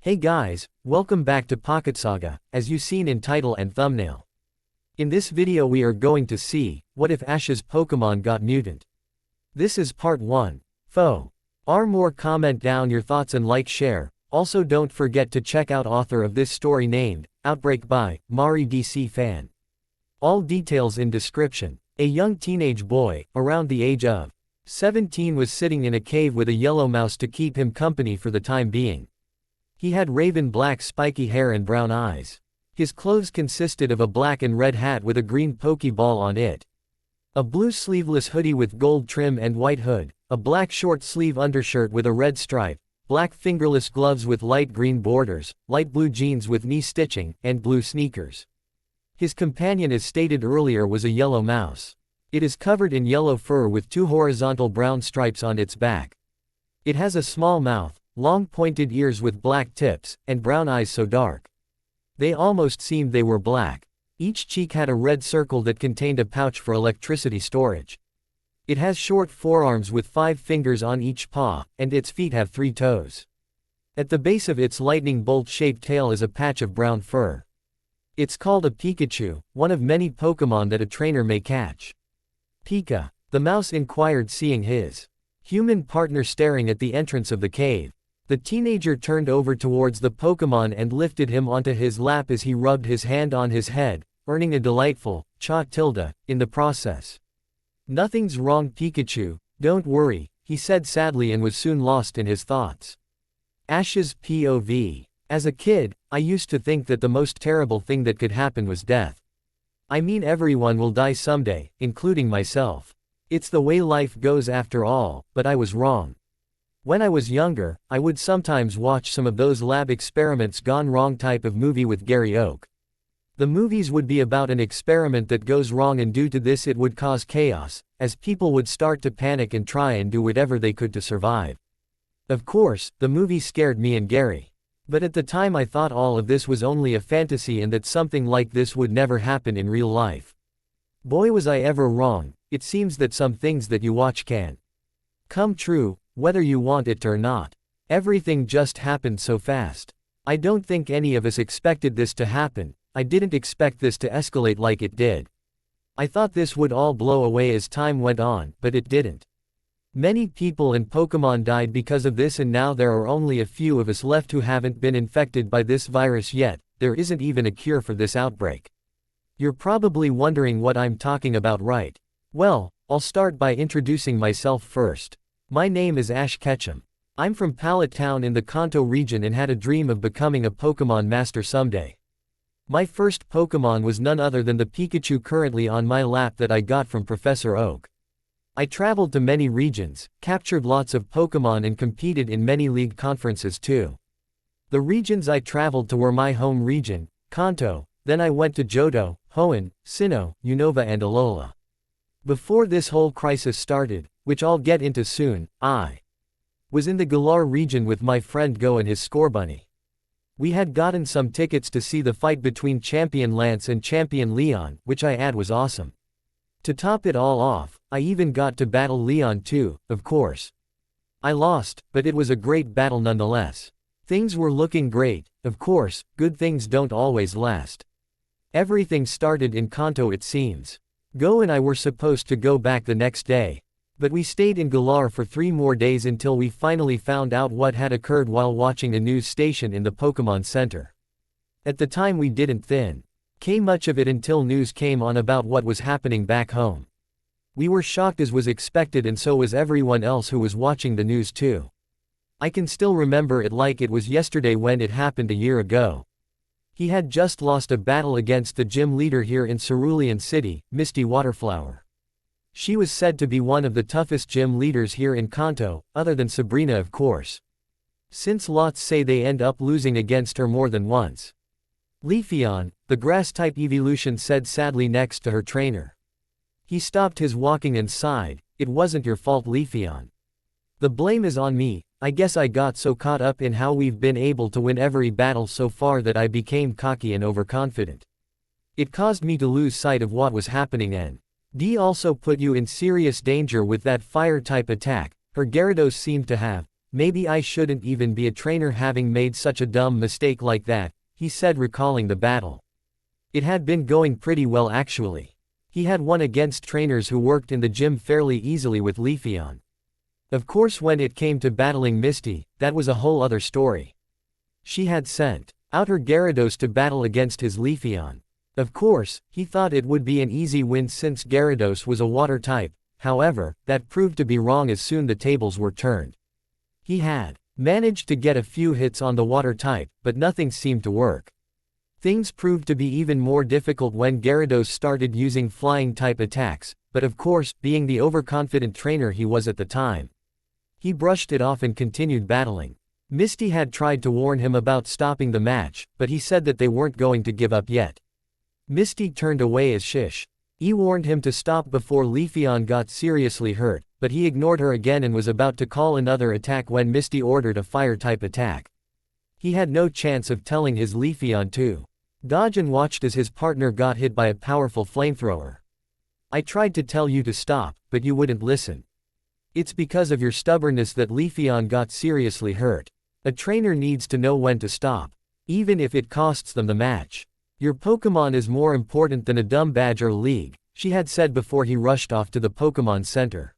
Hey guys, welcome back to Pocket Saga, as you've seen in title and thumbnail. In this video we are going to see, what if Ash's Pokemon got mutant? This is part 1. Foe. More comment down your thoughts and like share, also don't forget to check out author of this story named, Outbreak by, Mari DC Fan. All details in description. A young teenage boy, around the age of 17 was sitting in a cave with a yellow mouse to keep him company for the time being. He had raven black spiky hair and brown eyes. His clothes consisted of a black and red hat with a green pokeball on it, a blue sleeveless hoodie with gold trim and white hood, a black short sleeve undershirt with a red stripe, black fingerless gloves with light green borders, light blue jeans with knee stitching, and blue sneakers. His companion, as stated earlier, was a yellow mouse. It is covered in yellow fur with 2 horizontal brown stripes on its back. It has a small mouth, long pointed ears with black tips, and brown eyes so dark they almost seemed they were black. Each cheek had a red circle that contained a pouch for electricity storage. It has short forearms with 5 fingers on each paw, and its feet have 3 toes. At the base of its lightning bolt-shaped tail is a patch of brown fur. It's called a Pikachu, one of many Pokemon that a trainer may catch. Pika, the mouse inquired, seeing his human partner staring at the entrance of the cave. The teenager turned over towards the Pokemon and lifted him onto his lap as he rubbed his hand on his head, earning a delightful cha tilde in the process. "Nothing's wrong, Pikachu, don't worry," he said sadly, and was soon lost in his thoughts. Ash's POV. As a kid, I used to think that the most terrible thing that could happen was death. I mean, everyone will die someday, including myself. It's the way life goes after all, but I was wrong. When I was younger, I would sometimes watch some of those lab experiments gone wrong type of movie with Gary Oak. The movies would be about an experiment that goes wrong, and due to this it would cause chaos, as people would start to panic and try and do whatever they could to survive. Of course, the movie scared me and Gary. But at the time I thought all of this was only a fantasy and that something like this would never happen in real life. Boy, was I ever wrong. It seems that some things that you watch can come true, whether you want it or not. Everything just happened so fast. I don't think any of us expected this to happen. I didn't expect this to escalate like it did. I thought this would all blow away as time went on, but it didn't. Many people and Pokemon died because of this, and now there are only a few of us left who haven't been infected by this virus yet. There isn't even a cure for this outbreak. You're probably wondering what I'm talking about, right? Well, I'll start by introducing myself first. My name is Ash Ketchum. I'm from Pallet Town in the Kanto region and had a dream of becoming a Pokemon master someday. My first Pokemon was none other than the Pikachu currently on my lap that I got from Professor Oak. I traveled to many regions, captured lots of Pokemon, and competed in many league conferences too. The regions I traveled to were my home region, Kanto, then I went to Johto, Hoenn, Sinnoh, Unova and Alola. Before this whole crisis started, which I'll get into soon, I was in the Galar region with my friend Go and his Scorbunny. We had gotten some tickets to see the fight between Champion Lance and Champion Leon, which I add was awesome. To top it all off, I even got to battle Leon too, of course. I lost, but it was a great battle nonetheless. Things were looking great. Of course, good things don't always last. Everything started in Kanto, it seems. Go and I were supposed to go back the next day. But we stayed in Galar for 3 more days until we finally found out what had occurred while watching a news station in the Pokemon Center. At the time we didn't think much of it until news came on about what was happening back home. We were shocked, as was expected, and so was everyone else who was watching the news too. I can still remember it like it was yesterday when it happened a year ago. He had just lost a battle against the gym leader here in Cerulean City, Misty Waterflower. She was said to be one of the toughest gym leaders here in Kanto, other than Sabrina of course. Since lots say they end up losing against her more than once. Leafeon, the grass-type evolution, said sadly next to her trainer. He stopped his walking and sighed, "It wasn't your fault, Leafeon. The blame is on me. I guess I got so caught up in how we've been able to win every battle so far that I became cocky and overconfident. It caused me to lose sight of what was happening, and D also put you in serious danger with that fire-type attack." Her Gyarados seemed to have Maybe I shouldn't even be a trainer having made such a dumb mistake like that, he said, recalling the battle. It had been going pretty well actually. He had won against trainers who worked in the gym fairly easily with Leafeon. Of course when it came to battling Misty, that was a whole other story. She had sent out her Gyarados to battle against his Leafeon. Of course, he thought it would be an easy win since Gyarados was a water type, however, that proved to be wrong as soon the tables were turned. He had managed to get a few hits on the water type, but nothing seemed to work. Things proved to be even more difficult when Gyarados started using flying type attacks, but of course, being the overconfident trainer he was at the time, he brushed it off and continued battling. Misty had tried to warn him about stopping the match, but he said that they weren't going to give up yet. Misty turned away as Shish. He warned him to stop before Leafeon got seriously hurt, but he ignored her again and was about to call another attack when Misty ordered a fire-type attack. He had no chance of telling his Leafeon to dodge and watched as his partner got hit by a powerful flamethrower. I tried to tell you to stop, but you wouldn't listen. It's because of your stubbornness that Leafeon got seriously hurt. A trainer needs to know when to stop, even if it costs them the match. Your Pokémon is more important than a dumb badge or league, she had said before he rushed off to the Pokémon Center.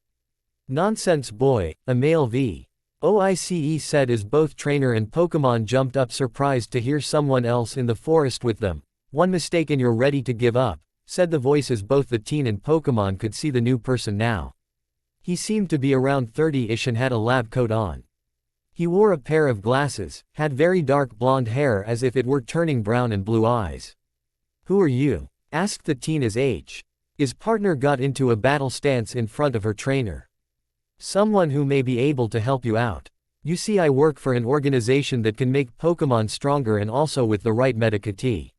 Nonsense boy, a male VOICE said as both trainer and Pokémon jumped up surprised to hear someone else in the forest with them. One mistake and you're ready to give up, said the voice as both the teen and Pokémon could see the new person now. He seemed to be around 30-ish and had a lab coat on. He wore a pair of glasses, had very dark blonde hair as if it were turning brown and blue eyes. Who are you? Asked the teen as his partner got into a battle stance in front of her trainer. Someone who may be able to help you out. You see, I work for an organization that can make Pokémon stronger and also with the right Medicati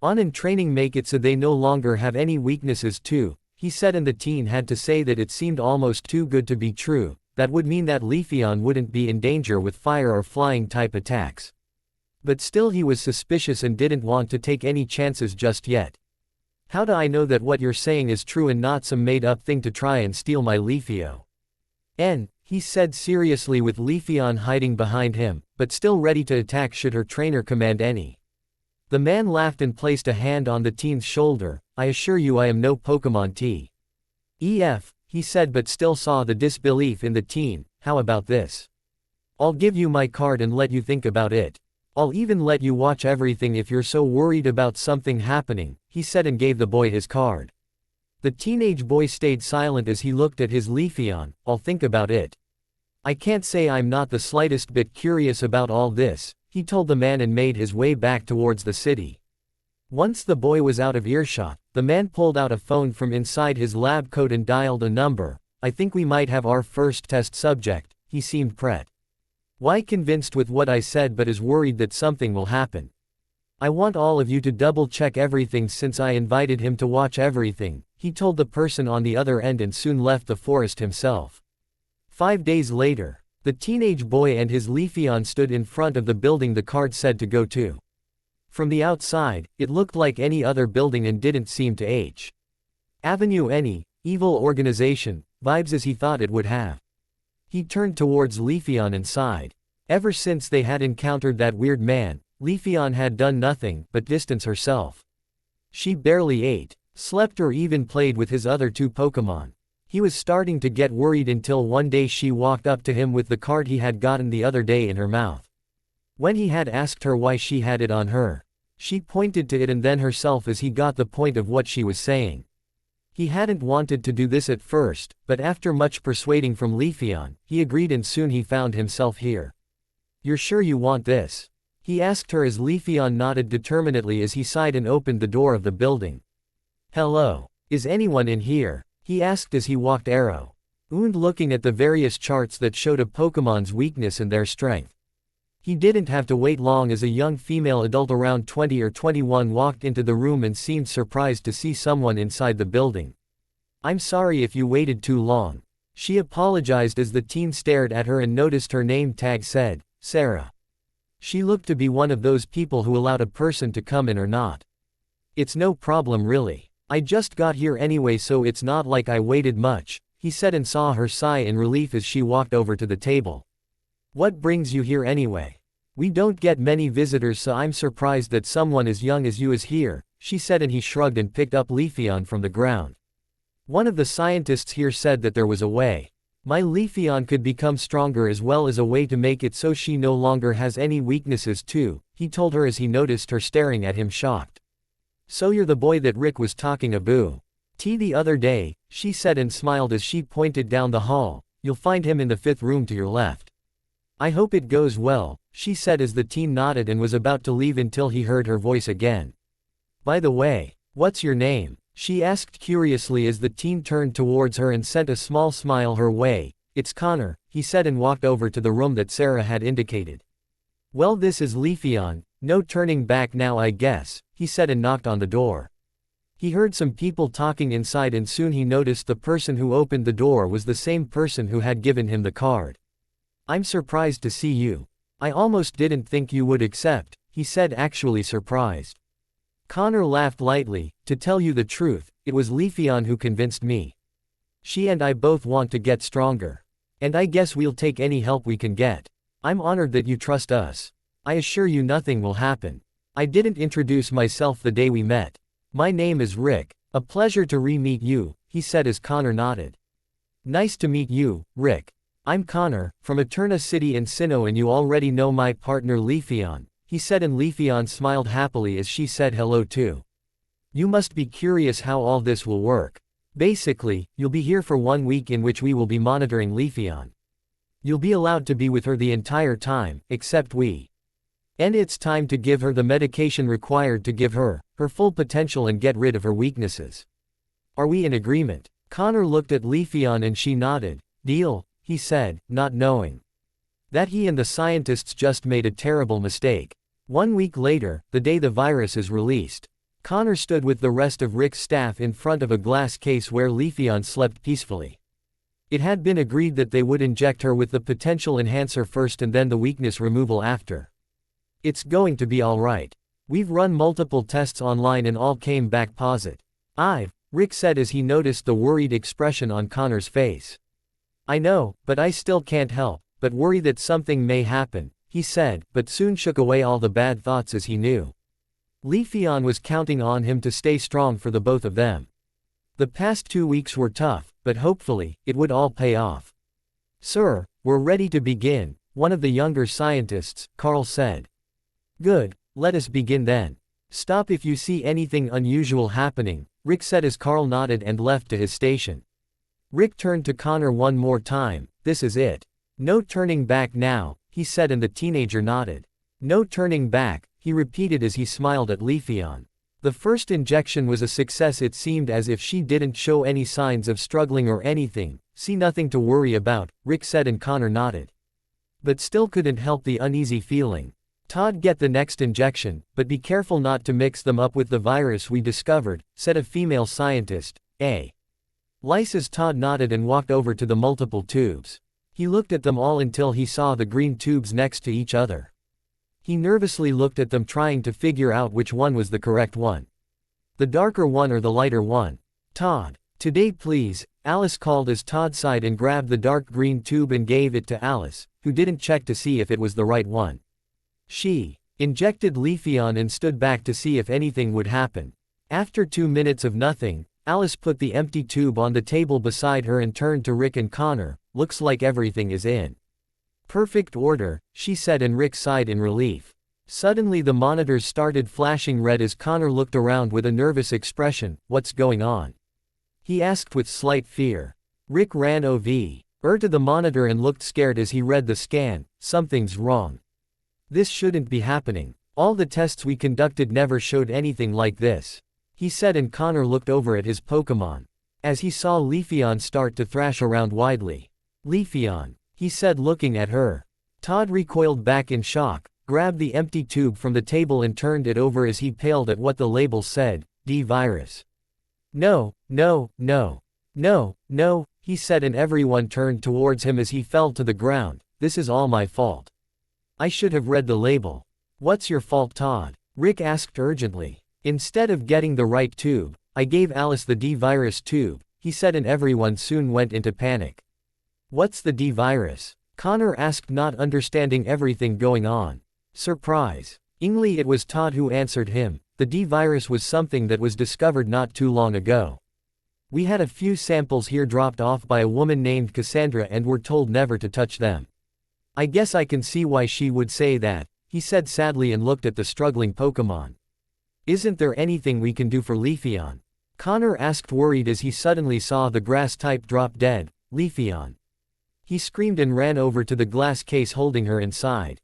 on and training make it so they no longer have any weaknesses too, he said, and the teen had to say that it seemed almost too good to be true. That would mean that Leafeon wouldn't be in danger with fire or flying type attacks. But still he was suspicious and didn't want to take any chances just yet. How do I know that what you're saying is true and not some made-up thing to try and steal my Leafeon? He said seriously with Leafeon hiding behind him, but still ready to attack should her trainer command any. The man laughed and placed a hand on the teen's shoulder. I assure you I am no Pokémon TEF, he said, but still saw the disbelief in the teen. How about this? I'll give you my card and let you think about it. I'll even let you watch everything if you're so worried about something happening, he said and gave the boy his card. The teenage boy stayed silent as he looked at his Leafeon. I'll think about it. I can't say I'm not the slightest bit curious about all this, he told the man and made his way back towards the city. Once the boy was out of earshot, the man pulled out a phone from inside his lab coat and dialed a number. I think we might have our first test subject, he seemed convinced with what I said but is worried that something will happen. I want all of you to double check everything since I invited him to watch everything, he told the person on the other end and soon left the forest himself. 5 days later, the teenage boy and his Leafeon stood in front of the building the card said to go to. From the outside, it looked like any other building and didn't seem to Avenue any evil organization vibes as he thought it would have. He turned towards Leafeon and sighed. Ever since they had encountered that weird man, Leafeon had done nothing but distance herself. She barely ate, slept or even played with his other two Pokémon. He was starting to get worried until one day she walked up to him with the card he had gotten the other day in her mouth. When he had asked her why she had it on her, she pointed to it and then herself as he got the point of what she was saying. He hadn't wanted to do this at first, but after much persuading from Leafeon, he agreed and soon he found himself here. You're sure you want this? He asked her as Leafeon nodded determinedly as he sighed and opened the door of the building. Hello. Is anyone in here? He asked as he walked arrow. Looking at the various charts that showed a Pokémon's weakness and their strength. He didn't have to wait long as a young female adult around 20 or 21 walked into the room and seemed surprised to see someone inside the building. I'm sorry if you waited too long. She apologized as the teen stared at her and noticed her name tag said, Sarah. She looked to be one of those people who allowed a person to come in or not. It's no problem really. I just got here anyway so it's not like I waited much, he said and saw her sigh in relief as she walked over to the table. What brings you here anyway? We don't get many visitors, so I'm surprised that someone as young as you is here, she said, and he shrugged and picked up Leafeon from the ground. One of the scientists here said that there was a way. My Leafeon could become stronger as well as a way to make it so she no longer has any weaknesses too, he told her as he noticed her staring at him shocked. So you're the boy that Rick was talking about the other day, she said and smiled as she pointed down the hall. You'll find him in the 5th room to your left. I hope it goes well, she said as the teen nodded and was about to leave until he heard her voice again. By the way, what's your name? She asked curiously as the teen turned towards her and sent a small smile her way. It's Connor, he said and walked over to the room that Sarah had indicated. Well, this is Leafeon, no turning back now I guess, he said and knocked on the door. He heard some people talking inside and soon he noticed the person who opened the door was the same person who had given him the card. I'm surprised to see you. I almost didn't think you would accept, he said, actually surprised. Connor laughed lightly. To tell you the truth, it was Leafeon who convinced me. She and I both want to get stronger. And I guess we'll take any help we can get. I'm honored that you trust us. I assure you nothing will happen. I didn't introduce myself the day we met. My name is Rick. A pleasure to re-meet you, he said as Connor nodded. Nice to meet you, Rick. I'm Connor, from Eterna City in Sinnoh, and you already know my partner Leafeon, he said, and Leafeon smiled happily as she said hello too. You must be curious how all this will work. Basically, you'll be here for 1 week in which we will be monitoring Leafeon. You'll be allowed to be with her the entire time, except we. And it's time to give her the medication required to give her full potential and get rid of her weaknesses. Are we in agreement? Connor looked at Leafeon and she nodded. Deal, he said, not knowing that he and the scientists just made a terrible mistake. 1 week later, the day the virus is released, Connor stood with the rest of Rick's staff in front of a glass case where Leafeon slept peacefully. It had been agreed that they would inject her with the potential enhancer first and then the weakness removal after. It's going to be alright. We've run multiple tests online and all came back positive. Rick said as he noticed the worried expression on Connor's face. I know, but I still can't help but worry that something may happen, he said, but soon shook away all the bad thoughts as he knew Leafeon was counting on him to stay strong for the both of them. The past 2 weeks were tough, but hopefully, it would all pay off. Sir, we're ready to begin, one of the younger scientists, Carl said. Good, let us begin then. Stop if you see anything unusual happening, Rick said as Carl nodded and left to his station. Rick turned to Connor one more time. This is it. No turning back now, he said, and the teenager nodded. No turning back, he repeated as he smiled at Leafeon. The first injection was a success. It seemed as if she didn't show any signs of struggling or anything. See, nothing to worry about, Rick said, and Connor nodded. But still couldn't help the uneasy feeling. Todd, get the next injection, but be careful not to mix them up with the virus we discovered, said a female scientist. Lysa's Todd nodded and walked over to the multiple tubes. He looked at them all until he saw the green tubes next to each other. He nervously looked at them, trying to figure out which one was the correct one. The darker one or the lighter one? Todd. Today please, Alice called as Todd sighed and grabbed the dark green tube and gave it to Alice, who didn't check to see if it was the right one. She injected Leafeon and stood back to see if anything would happen. After 2 minutes of nothing, Alice put the empty tube on the table beside her and turned to Rick and Connor. Looks like everything is in perfect order, she said, and Rick sighed in relief. Suddenly the monitors started flashing red as Connor looked around with a nervous expression. What's going on? He asked with slight fear. Rick ran over to the monitor and looked scared as he read the scan. Something's wrong. This shouldn't be happening. All the tests we conducted never showed anything like this, he said, and Connor looked over at his Pokemon as he saw Leafeon start to thrash around widely. Leafeon, he said, looking at her. Todd recoiled back in shock, grabbed the empty tube from the table and turned it over as he paled at what the label said. D-virus. No, no, no. No, no, he said, and everyone turned towards him as he fell to the ground. This is all my fault. I should have read the label. What's your fault, Todd? Rick asked urgently. Instead of getting the right tube, I gave Alice the D-virus tube, he said, and everyone soon went into panic. What's the D-virus? Connor asked, not understanding everything going on. Surprise. It was Todd who answered him. The D virus was something that was discovered not too long ago. We had a few samples here dropped off by a woman named Cassandra and were told never to touch them. I guess I can see why she would say that, he said sadly and looked at the struggling Pokemon. Isn't there anything we can do for Leafeon? Connor asked, worried as he suddenly saw the grass type drop dead. Leafeon. He screamed and ran over to the glass case holding her inside.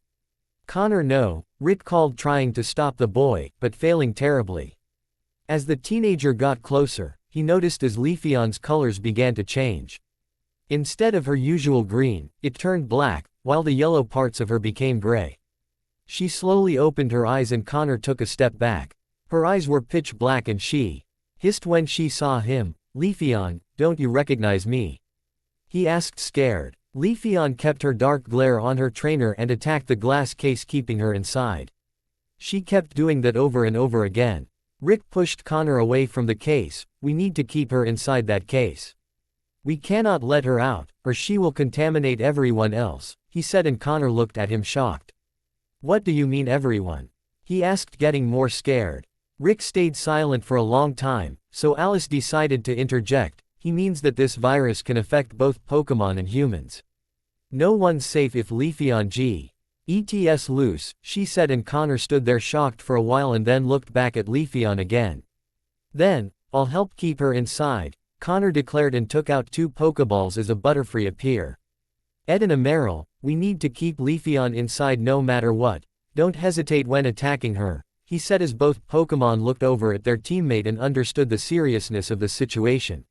Connor, no, Rick called, trying to stop the boy, but failing terribly. As the teenager got closer, he noticed as Leafeon's colors began to change. Instead of her usual green, it turned black, while the yellow parts of her became gray. She slowly opened her eyes and Connor took a step back. Her eyes were pitch black and she hissed when she saw him. Leafeon, don't you recognize me? He asked, scared. Leafeon kept her dark glare on her trainer and attacked the glass case, keeping her inside. She kept doing that over and over again. Rick pushed Connor away from the case. We need to keep her inside that case. We cannot let her out, or she will contaminate everyone else, he said, and Connor looked at him shocked. What do you mean everyone? He asked, getting more scared. Rick stayed silent for a long time, so Alice decided to interject. He means that this virus can affect both Pokemon and humans. No one's safe if Leafeon gets loose, she said, and Connor stood there shocked for a while and then looked back at Leafeon again. Then, I'll help keep her inside, Connor declared and took out 2 Pokeballs as a Butterfree appeared. Ed and Emerald, we need to keep Leafeon inside no matter what. Don't hesitate when attacking her, he said as both Pokemon looked over at their teammate and understood the seriousness of the situation.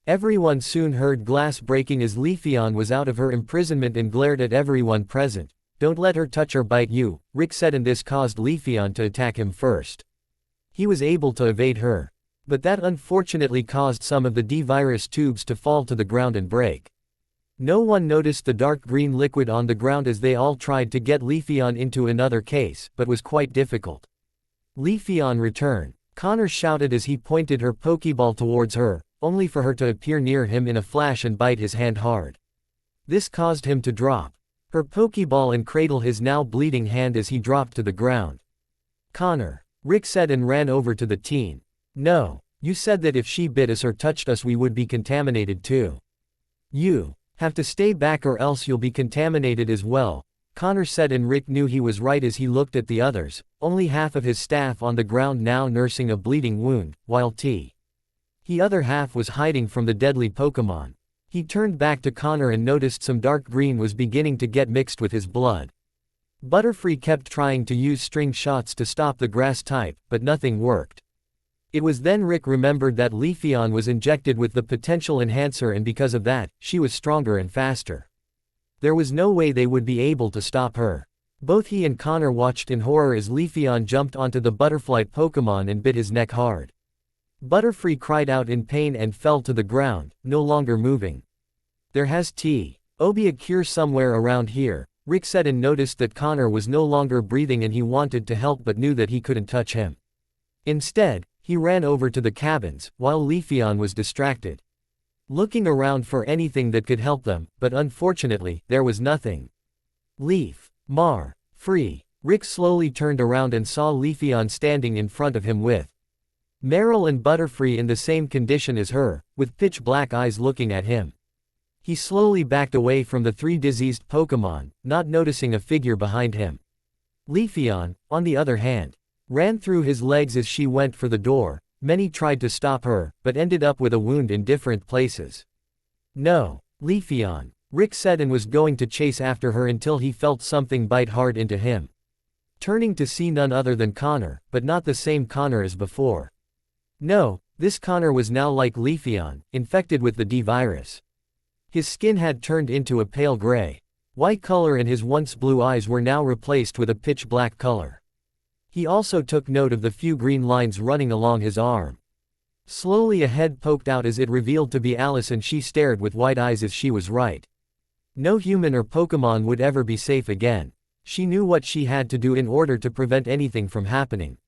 Everyone soon heard glass breaking as Leafeon was out of her imprisonment and glared at everyone present. Don't let her touch or bite you, Rick said, and this caused Leafeon to attack him first. He was able to evade her. But that unfortunately caused some of the D-virus tubes to fall to the ground and break. No one noticed the dark green liquid on the ground as they all tried to get Leafeon into another case, but was quite difficult. Leafeon, return, Connor shouted as he pointed her Pokeball towards her, only for her to appear near him in a flash and bite his hand hard. This caused him to drop her Pokeball and cradle his now bleeding hand as he dropped to the ground. Connor, Rick said, and ran over to the teen. No, you said that if she bit us or touched us we would be contaminated too. You have to stay back or else you'll be contaminated as well, Connor said, and Rick knew he was right as he looked at the others, only half of his staff on the ground now nursing a bleeding wound, while the other half was hiding from the deadly Pokemon. He turned back to Connor and noticed some dark green was beginning to get mixed with his blood. Butterfree kept trying to use string shots to stop the grass type, but nothing worked. It was then Rick remembered that Leafeon was injected with the potential enhancer, and because of that, she was stronger and faster. There was no way they would be able to stop her. Both he and Connor watched in horror as Leafeon jumped onto the Butterfly Pokemon and bit his neck hard. Butterfree cried out in pain and fell to the ground, no longer moving. There has to be a cure somewhere around here, Rick said, and noticed that Connor was no longer breathing and he wanted to help but knew that he couldn't touch him. Instead, he ran over to the cabins, while Leafeon was distracted, looking around for anything that could help them, but unfortunately, there was nothing. Free. Rick slowly turned around and saw Leafeon standing in front of him with Meryl and Butterfree in the same condition as her, with pitch black eyes looking at him. He slowly backed away from the 3 diseased Pokemon, not noticing a figure behind him. Leafeon, on the other hand, ran through his legs as she went for the door. Many tried to stop her, but ended up with a wound in different places. No, Leafeon, Rick said, and was going to chase after her until he felt something bite hard into him. Turning to see none other than Connor, but not the same Connor as before. No, this Connor was now like Leafeon, infected with the D-virus. His skin had turned into a pale gray white color and his once blue eyes were now replaced with a pitch black color. He also took note of the few green lines running along his arm. Slowly a head poked out as it revealed to be Alice, and she stared with wide eyes as she was right. No human or Pokemon would ever be safe again. She knew what she had to do in order to prevent anything from happening.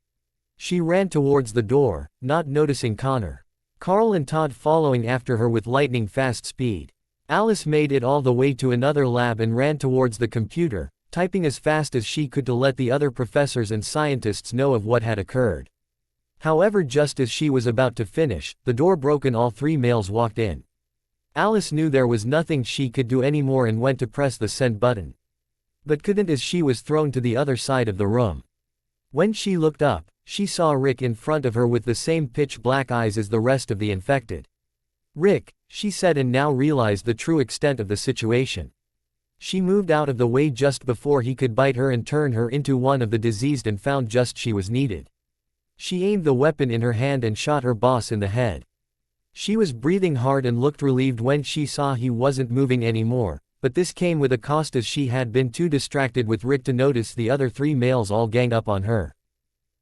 She ran towards the door, not noticing Connor, Carl and Todd following after her with lightning-fast speed. Alice made it all the way to another lab and ran towards the computer, typing as fast as she could to let the other professors and scientists know of what had occurred. However, just as she was about to finish, the door broke and all three males walked in. Alice knew there was nothing she could do anymore and went to press the send button. But couldn't, as she was thrown to the other side of the room. When she looked up, she saw Rick in front of her with the same pitch-black eyes as the rest of the infected. "Rick," she said, and now realized the true extent of the situation. She moved out of the way just before he could bite her and turn her into one of the diseased and found just she was needed. She aimed the weapon in her hand and shot her boss in the head. She was breathing hard and looked relieved when she saw he wasn't moving anymore, but this came with a cost, as she had been too distracted with Rick to notice the other three males all gang up on her.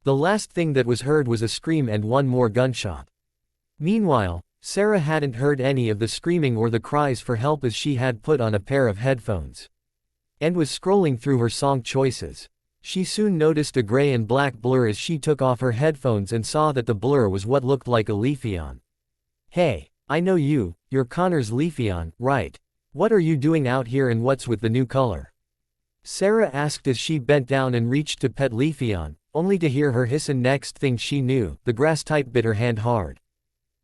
The last thing that was heard was a scream and one more gunshot. Meanwhile, Sarah hadn't heard any of the screaming or the cries for help, as she had put on a pair of headphones and was scrolling through her song choices. She soon noticed a gray and black blur as she took off her headphones and saw that the blur was what looked like a Leafeon. "Hey, I know you, you're Connor's Leafeon, right? What are you doing out here and what's with the new color?" Sarah asked as she bent down and reached to pet Leafeon, only to hear her hiss, and next thing she knew, the grass type bit her hand hard.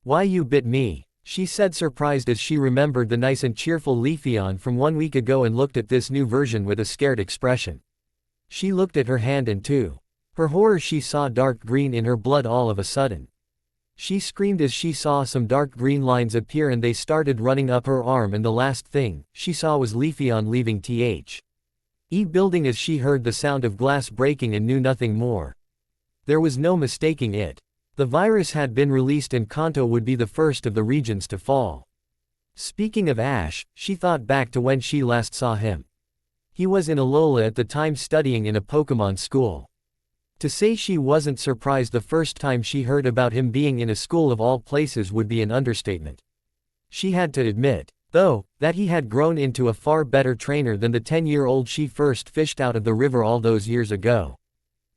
"Why you bit me?" she said, surprised as she remembered the nice and cheerful Leafeon from 1 week ago and looked at this new version with a scared expression. She looked at her hand and to her horror she saw dark green in her blood all of a sudden. She screamed as she saw some dark green lines appear and they started running up her arm, and the last thing she saw was Leafeon leaving the building as she heard the sound of glass breaking and knew nothing more. There was no mistaking it. The virus had been released and Kanto would be the first of the regions to fall. Speaking of Ash, she thought back to when she last saw him. He was in Alola at the time, studying in a Pokemon school. To say she wasn't surprised the first time she heard about him being in a school of all places would be an understatement. She had to admit, though, that he had grown into a far better trainer than the 10-year-old she first fished out of the river all those years ago.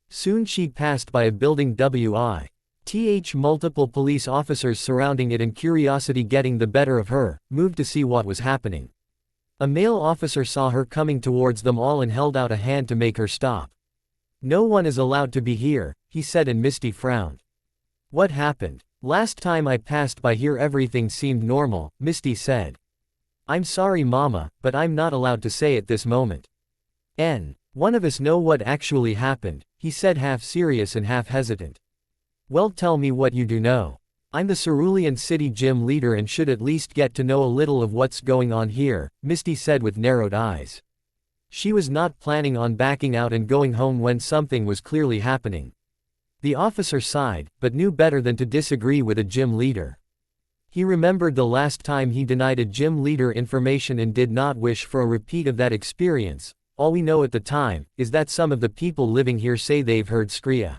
Soon she passed by a building with multiple police officers surrounding it, and curiosity getting the better of her, moved to see what was happening. A male officer saw her coming towards them all and held out a hand to make her stop. "No one is allowed to be here," he said, and Misty frowned. "What happened? Last time I passed by here everything seemed normal," Misty said. "I'm sorry Mama, but I'm not allowed to say at this moment. One of us know what actually happened," he said, half serious and half hesitant. "Well, tell me what you do know. I'm the Cerulean City gym leader and should at least get to know a little of what's going on here," Misty said with narrowed eyes. She was not planning on backing out and going home when something was clearly happening. The officer sighed, but knew better than to disagree with a gym leader. He remembered the last time he denied a gym leader information and did not wish for a repeat of that experience. "All we know at the time is that some of the people living here say they've heard screaming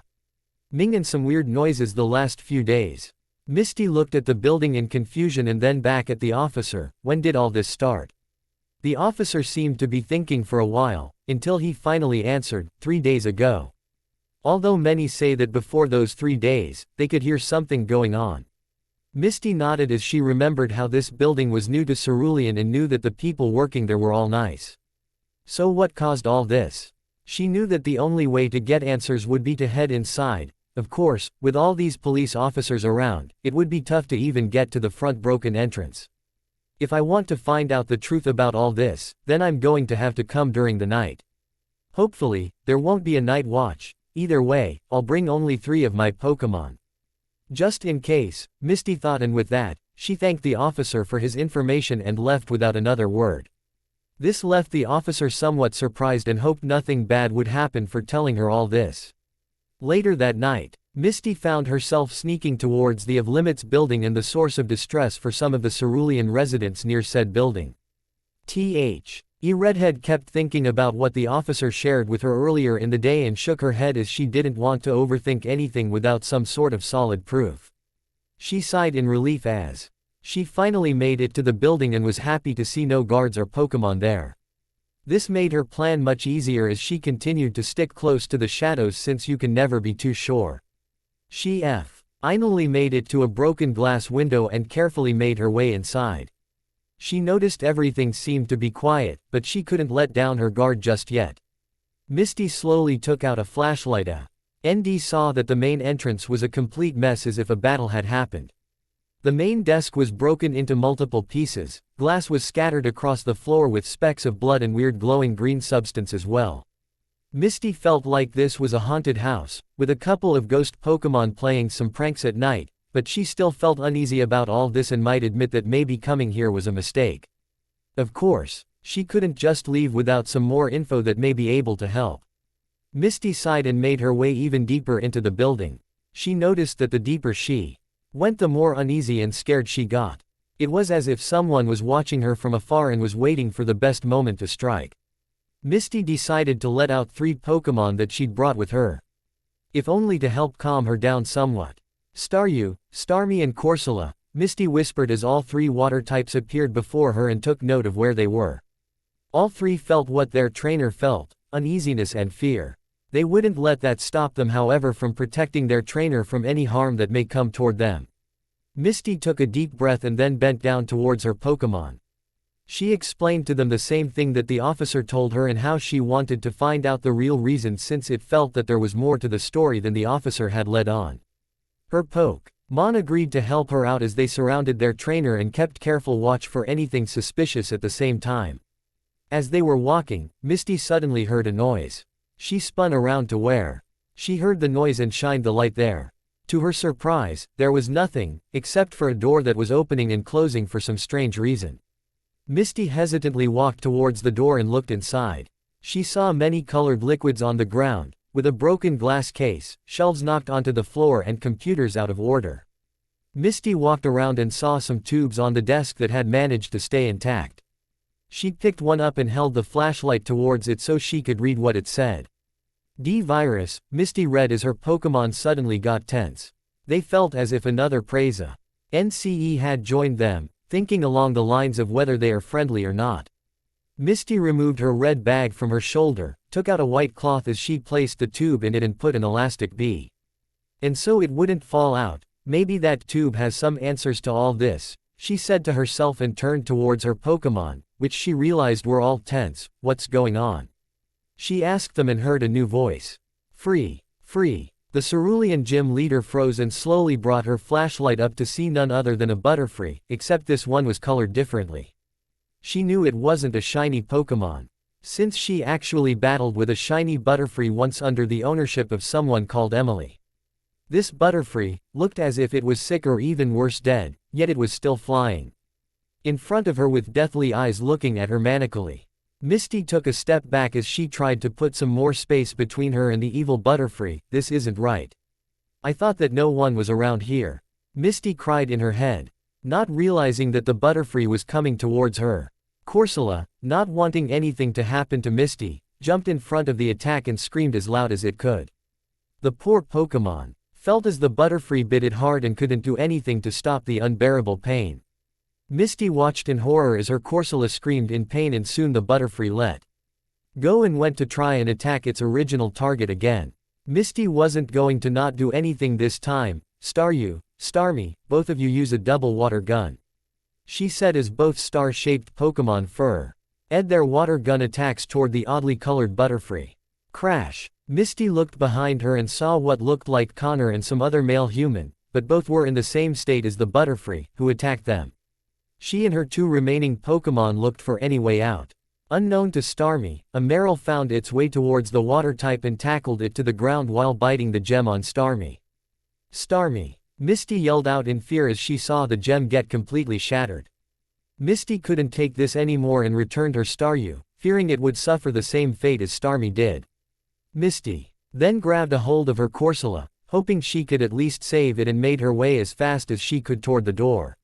and some weird noises the last few days." Misty looked at the building in confusion and then back at the officer. "When did all this start?" The officer seemed to be thinking for a while, until he finally answered, 3 days ago. Although many say that before those 3 days, they could hear something going on. Misty nodded as she remembered how this building was new to Cerulean and knew that the people working there were all nice. So what caused all this? She knew that the only way to get answers would be to head inside. Of course, with all these police officers around, it would be tough to even get to the front broken entrance. "If I want to find out the truth about all this, then I'm going to have to come during the night. Hopefully, there won't be a night watch. Either way, I'll bring only 3 of my Pokemon. Just in case," Misty thought, and with that, she thanked the officer for his information and left without another word. This left the officer somewhat surprised and hoped nothing bad would happen for telling her all this. Later that night, Misty found herself sneaking towards the Off-Limits building and the source of distress for some of the Cerulean residents near said building. Redhead kept thinking about what the officer shared with her earlier in the day and shook her head as she didn't want to overthink anything without some sort of solid proof. She sighed in relief as she finally made it to the building and was happy to see no guards or Pokemon there. This made her plan much easier as she continued to stick close to the shadows, since you can never be too sure. She finally made it to a broken glass window and carefully made her way inside. She noticed everything seemed to be quiet, but she couldn't let down her guard just yet. Misty slowly took out a flashlight. ND saw that the main entrance was a complete mess, as if a battle had happened. The main desk was broken into multiple pieces, glass was scattered across the floor with specks of blood and weird glowing green substance as well. Misty felt like this was a haunted house, with a couple of ghost Pokemon playing some pranks at night, but she still felt uneasy about all this and might admit that maybe coming here was a mistake. Of course, she couldn't just leave without some more info that may be able to help. Misty sighed and made her way even deeper into the building. She noticed that the deeper she went, the more uneasy and scared she got. It was as if someone was watching her from afar and was waiting for the best moment to strike. Misty decided to let out 3 Pokemon that she'd brought with her. If only to help calm her down somewhat. Staryu, Starmie and Corsola, Misty whispered as all 3 water types appeared before her and took note of where they were. All 3 felt what their trainer felt, uneasiness and fear. They wouldn't let that stop them, however, from protecting their trainer from any harm that may come toward them. Misty took a deep breath and then bent down towards her Pokemon. She explained to them the same thing that the officer told her and how she wanted to find out the real reason, since it felt that there was more to the story than the officer had led on. Her Pokemon agreed to help her out as they surrounded their trainer and kept careful watch for anything suspicious at the same time. As they were walking, Misty suddenly heard a noise. She spun around to where she heard the noise and shined the light there. To her surprise, there was nothing, except for a door that was opening and closing for some strange reason. Misty hesitantly walked towards the door and looked inside. She saw many colored liquids on the ground, with a broken glass case, shelves knocked onto the floor and computers out of order. Misty walked around and saw some tubes on the desk that had managed to stay intact. She picked one up and held the flashlight towards it so she could read what it said. D-Virus, Misty read as her Pokemon suddenly got tense. They felt as if another Preza NCE had joined them, thinking along the lines of whether they are friendly or not. Misty removed her red bag from her shoulder, took out a white cloth as she placed the tube in it and put an elastic bee. And so it wouldn't fall out. Maybe that tube has some answers to all this, she said to herself and turned towards her Pokemon, which she realized were all tense. What's going on? She asked them and heard a new voice. Free. Free. The Cerulean gym leader froze and slowly brought her flashlight up to see none other than a Butterfree, except this one was colored differently. She knew it wasn't a shiny Pokemon, since she actually battled with a shiny Butterfree once under the ownership of someone called Emily. This Butterfree looked as if it was sick or even worse dead, yet it was still flying. In front of her with deathly eyes looking at her manically. Misty took a step back as she tried to put some more space between her and the evil Butterfree. This isn't right. I thought that no one was around here. Misty cried in her head, not realizing that the Butterfree was coming towards her. Corsola, not wanting anything to happen to Misty, jumped in front of the attack and screamed as loud as it could. The poor Pokemon felt as the Butterfree bit it hard and couldn't do anything to stop the unbearable pain. Misty watched in horror as her Corsola screamed in pain, and soon the Butterfree let go and went to try and attack its original target again. Misty wasn't going to not do anything this time. Staryu, Starmie, both of you use a double water gun, she said as both star-shaped Pokemon ed their water gun attacks toward the oddly colored Butterfree. Crash! Misty looked behind her and saw what looked like Connor and some other male human, but both were in the same state as the Butterfree, who attacked them. She and her 2 remaining Pokemon looked for any way out. Unknown to Starmie, a Marill found its way towards the water type and tackled it to the ground while biting the gem on Starmie. Starmie! Misty yelled out in fear as she saw the gem get completely shattered. Misty couldn't take this anymore and returned her Staryu, fearing it would suffer the same fate as Starmie did. Misty then grabbed a hold of her Corsola, hoping she could at least save it, and made her way as fast as she could toward the door.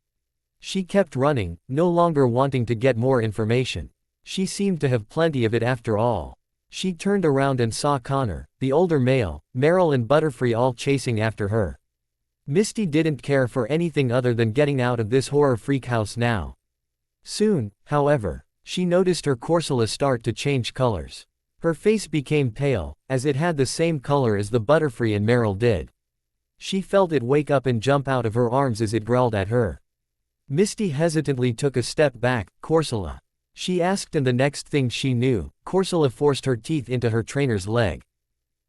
She kept running, no longer wanting to get more information. She seemed to have plenty of it after all. She turned around and saw Connor, the older male, Marill and Butterfree all chasing after her. Misty didn't care for anything other than getting out of this horror freak house now. Soon, however, she noticed her Corsola start to change colors. Her face became pale, as it had the same color as the Butterfree and Marill did. She felt it wake up and jump out of her arms as it growled at her. Misty hesitantly took a step back. Corsola? She asked, and the next thing she knew, Corsola forced her teeth into her trainer's leg.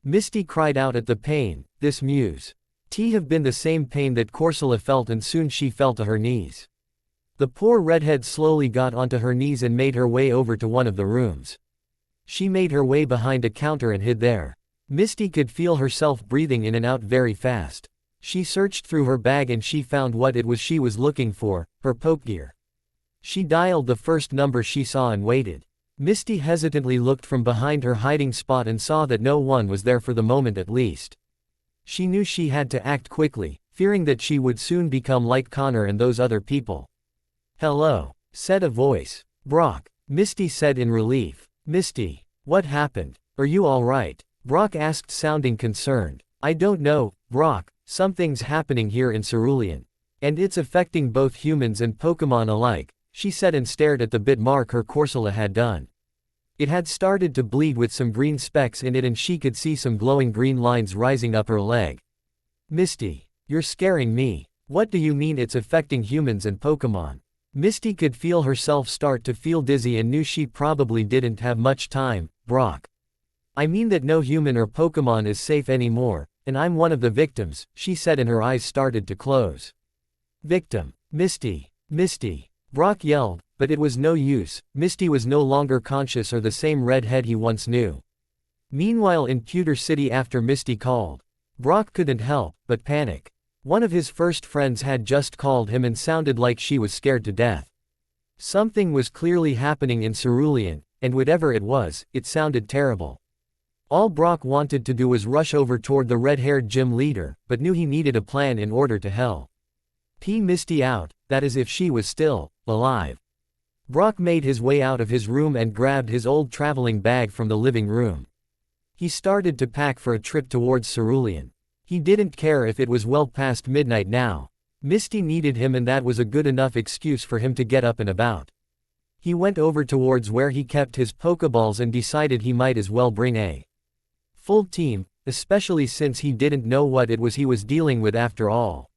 Misty cried out at the pain. This muse have been the same pain that Corsola felt, and soon she fell to her knees. The poor redhead slowly got onto her knees and made her way over to one of the rooms. She made her way behind a counter and hid there. Misty could feel herself breathing in and out very fast. She searched through her bag and she found what it was she was looking for, her poke gear. She dialed the first number she saw and waited. Misty hesitantly looked from behind her hiding spot and saw that no one was there, for the moment at least. She knew she had to act quickly, fearing that she would soon become like Connor and those other people. "Hello," said a voice. "Brock," Misty said in relief. "Misty, what happened? Are you all right?" Brock asked, sounding concerned. "I don't know, Brock, something's happening here in Cerulean. And it's affecting both humans and Pokemon alike," she said, and stared at the bit mark her Corsola had done. It had started to bleed with some green specks in it, and she could see some glowing green lines rising up her leg. "Misty, you're scaring me. What do you mean it's affecting humans and Pokemon?" Misty could feel herself start to feel dizzy and knew she probably didn't have much time. "Brock, I mean that no human or Pokemon is safe anymore, and I'm one of the victims," she said, and her eyes started to close. "Victim? Misty, Misty," Brock yelled, but it was no use. Misty was no longer conscious or the same redhead he once knew. Meanwhile, in Pewter City, after Misty called, Brock couldn't help but panic. One of his first friends had just called him and sounded like she was scared to death. Something was clearly happening in Cerulean, and whatever it was, it sounded terrible. All Brock wanted to do was rush over toward the red-haired gym leader, but knew he needed a plan in order to help Misty out, that is if she was still alive. Brock made his way out of his room and grabbed his old traveling bag from the living room. He started to pack for a trip towards Cerulean. He didn't care if it was well past midnight now. Misty needed him, and that was a good enough excuse for him to get up and about. He went over towards where he kept his Pokeballs and decided he might as well bring a full team, especially since he didn't know what it was he was dealing with after all.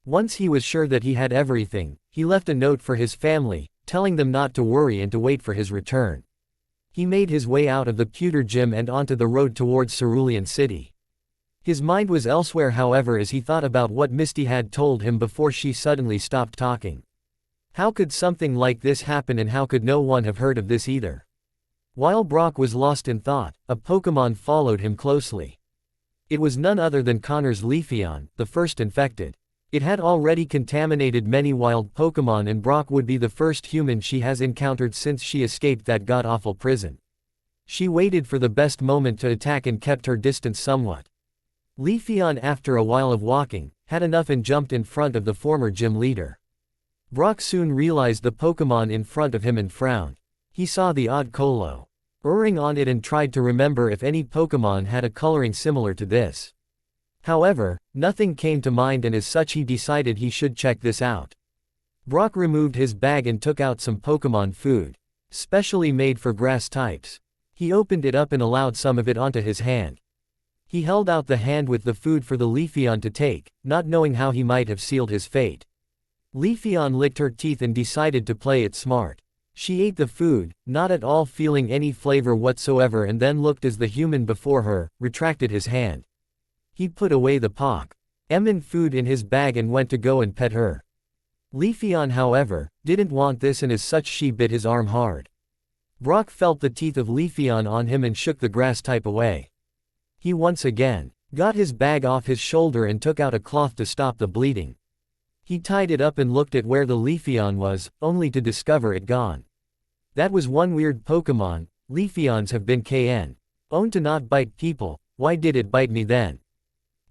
Once he was sure that he had everything, he left a note for his family, telling them not to worry and to wait for his return. He made his way out of the Pewter Gym and onto the road towards Cerulean City. His mind was elsewhere, however, as he thought about what Misty had told him before she suddenly stopped talking. How could something like this happen, and how could no one have heard of this either? While Brock was lost in thought, a Pokemon followed him closely. It was none other than Connor's Leafeon, the first infected. It had already contaminated many wild Pokemon, and Brock would be the first human she has encountered since she escaped that god-awful prison. She waited for the best moment to attack and kept her distance somewhat. Leafeon, after a while of walking, had enough and jumped in front of the former gym leader. Brock soon realized the Pokemon in front of him and frowned. He saw the odd Colo urring on it and tried to remember if any Pokemon had a coloring similar to this. However, nothing came to mind, and as such he decided he should check this out. Brock removed his bag and took out some Pokemon food, specially made for grass types. He opened it up and allowed some of it onto his hand. He held out the hand with the food for the Leafeon to take, not knowing how he might have sealed his fate. Leafeon licked her teeth and decided to play it smart. She ate the food, not at all feeling any flavor whatsoever, and then looked as the human before her retracted his hand. He put away the Pokemon food in his bag and went to go and pet her. Leafeon, however, didn't want this, and as such she bit his arm hard. Brock felt the teeth of Leafeon on him and shook the grass type away. He once again got his bag off his shoulder and took out a cloth to stop the bleeding. He tied it up and looked at where the Leafeon was, only to discover it gone. That was one weird Pokemon. Leafeons have been known to not bite people. Why did it bite me then?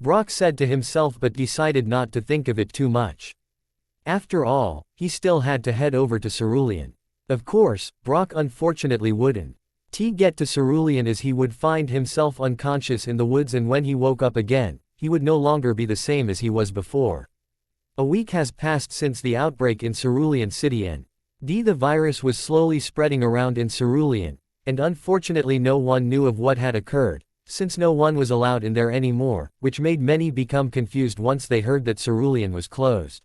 Brock said to himself, but decided not to think of it too much. After all, he still had to head over to Cerulean. Of course, Brock unfortunately wouldn't get to Cerulean, as he would find himself unconscious in the woods, and when he woke up again, he would no longer be the same as he was before. A week has passed since the outbreak in Cerulean City, and the virus was slowly spreading around in Cerulean, and unfortunately no one knew of what had occurred, since no one was allowed in there anymore, which made many become confused once they heard that Cerulean was closed.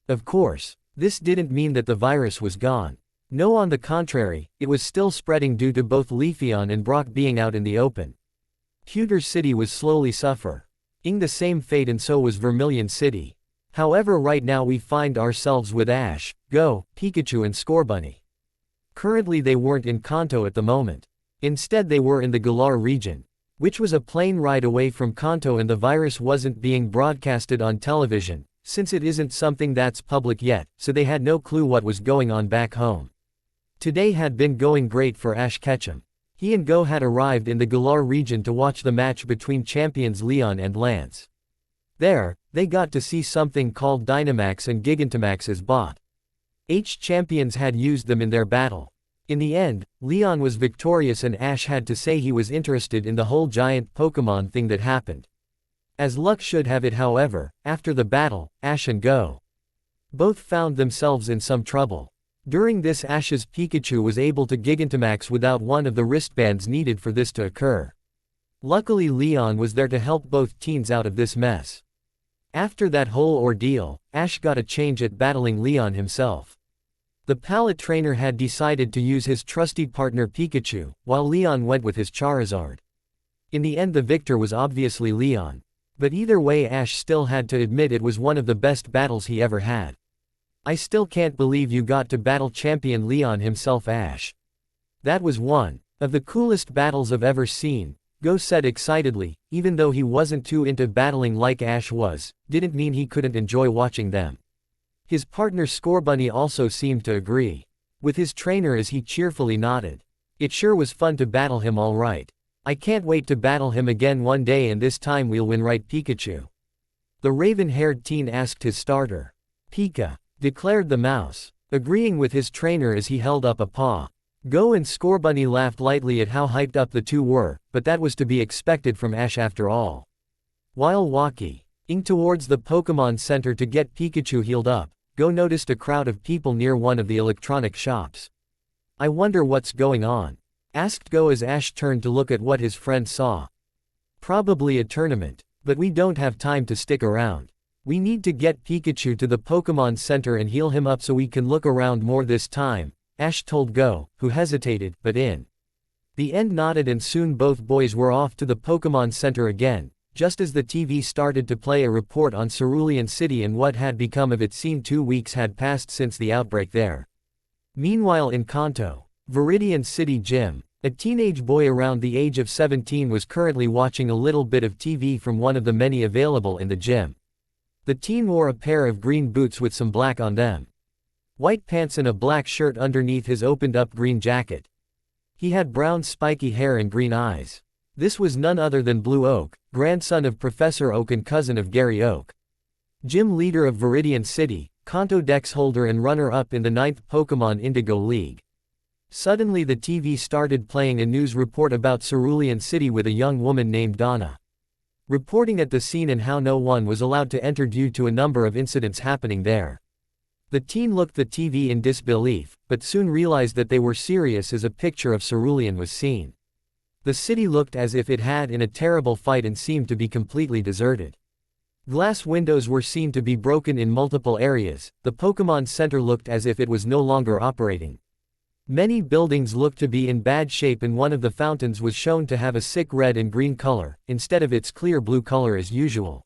Of course, This didn't mean that the virus was gone. No, on the contrary, it was still spreading due to both Leafeon and Brock being out in the open. Pewter City was slowly suffering the same fate, and so was Vermilion City. However, right now we find ourselves with Ash, Go, Pikachu and Scorbunny. Currently they weren't in Kanto at the moment. Instead they were in the Galar region, which was a plane ride away from Kanto, and the virus wasn't being broadcasted on television, since it isn't something that's public yet, so they had no clue what was going on back home. Today had been going great for Ash Ketchum. He and Go had arrived in the Galar region to watch the match between champions Leon and Lance. There, they got to see something called Dynamax and Gigantamax's bot. Champions had used them in their battle. In the end, Leon was victorious, and Ash had to say he was interested in the whole giant Pokemon thing that happened. As luck should have it, however, after the battle, Ash and Go both found themselves in some trouble. During this, Ash's Pikachu was able to Gigantamax without one of the wristbands needed for this to occur. Luckily Leon was there to help both teens out of this mess. After that whole ordeal, Ash got a change at battling Leon himself. The palette trainer had decided to use his trusty partner Pikachu, while Leon went with his Charizard. In the end the victor was obviously Leon. But either way, Ash still had to admit it was one of the best battles he ever had. I still can't believe you got to battle champion Leon himself, Ash. That was one of the coolest battles I've ever seen, Go said excitedly. Even though he wasn't too into battling like Ash was, didn't mean he couldn't enjoy watching them. His partner Scorbunny also seemed to agree with his trainer as he cheerfully nodded. It sure was fun to battle him, all right. I can't wait to battle him again one day, and this time we'll win, right Pikachu? The raven-haired teen asked his starter. Pika, declared the mouse, agreeing with his trainer as he held up a paw. Go and Scorbunny laughed lightly at how hyped up the two were, but that was to be expected from Ash after all. While walking towards the Pokemon Center to get Pikachu healed up, Go noticed a crowd of people near one of the electronic shops. I wonder what's going on, asked Go as Ash turned to look at what his friend saw. Probably a tournament, but we don't have time to stick around. We need to get Pikachu to the Pokemon Center and heal him up so we can look around more this time, Ash told Go, who hesitated, but in the end nodded, and soon both boys were off to the Pokemon Center again, just as the TV started to play a report on Cerulean City and what had become of it. Scene 2 weeks had passed since the outbreak there. Meanwhile in Kanto, Viridian City Gym, a teenage boy around the age of 17 was currently watching a little bit of TV from one of the many available in the gym. The teen wore a pair of green boots with some black on them, white pants and a black shirt underneath his opened-up green jacket. He had brown spiky hair and green eyes. This was none other than Blue Oak, grandson of Professor Oak and cousin of Gary Oak. Gym leader of Viridian City, Kanto Dex holder and runner-up in the 9th Pokemon Indigo League. Suddenly the TV started playing a news report about Cerulean City with a young woman named Donna reporting at the scene and how no one was allowed to enter due to a number of incidents happening there. The teen looked at the TV in disbelief, but soon realized that they were serious as a picture of Cerulean was seen. The city looked as if it had in a terrible fight and seemed to be completely deserted. Glass windows were seen to be broken in multiple areas. The Pokemon Center looked as if it was no longer operating. Many buildings looked to be in bad shape, and one of the fountains was shown to have a sick red and green color, instead of its clear blue color as usual.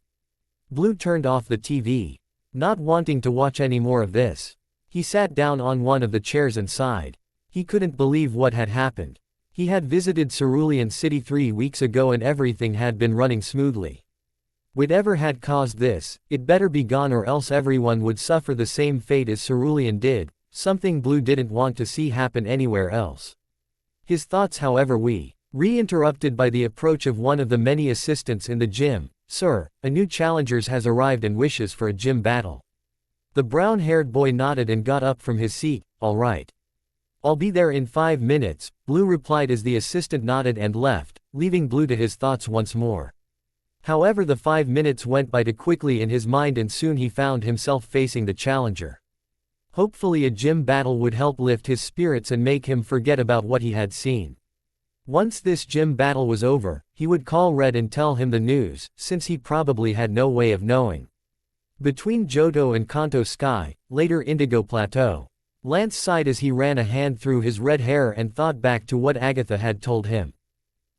Blue turned off the TV. Not wanting to watch any more of this, he sat down on one of the chairs and sighed. He couldn't believe what had happened. He had visited Cerulean City 3 weeks ago and everything had been running smoothly. Whatever had caused this, it better be gone, or else everyone would suffer the same fate as Cerulean did, something Blue didn't want to see happen anywhere else. His thoughts, however, re-interrupted by the approach of one of the many assistants in the gym. Sir, a new challenger has arrived and wishes for a gym battle. The brown-haired boy nodded and got up from his seat. All right. I'll be there in 5 minutes, Blue replied as the assistant nodded and left, leaving Blue to his thoughts once more. However, the 5 minutes went by too quickly in his mind, and soon he found himself facing the challenger. Hopefully a gym battle would help lift his spirits and make him forget about what he had seen. Once this gym battle was over, he would call Red and tell him the news, since he probably had no way of knowing. Between Johto and Kanto Sky, later Indigo Plateau. Lance sighed as he ran a hand through his red hair and thought back to what Agatha had told him.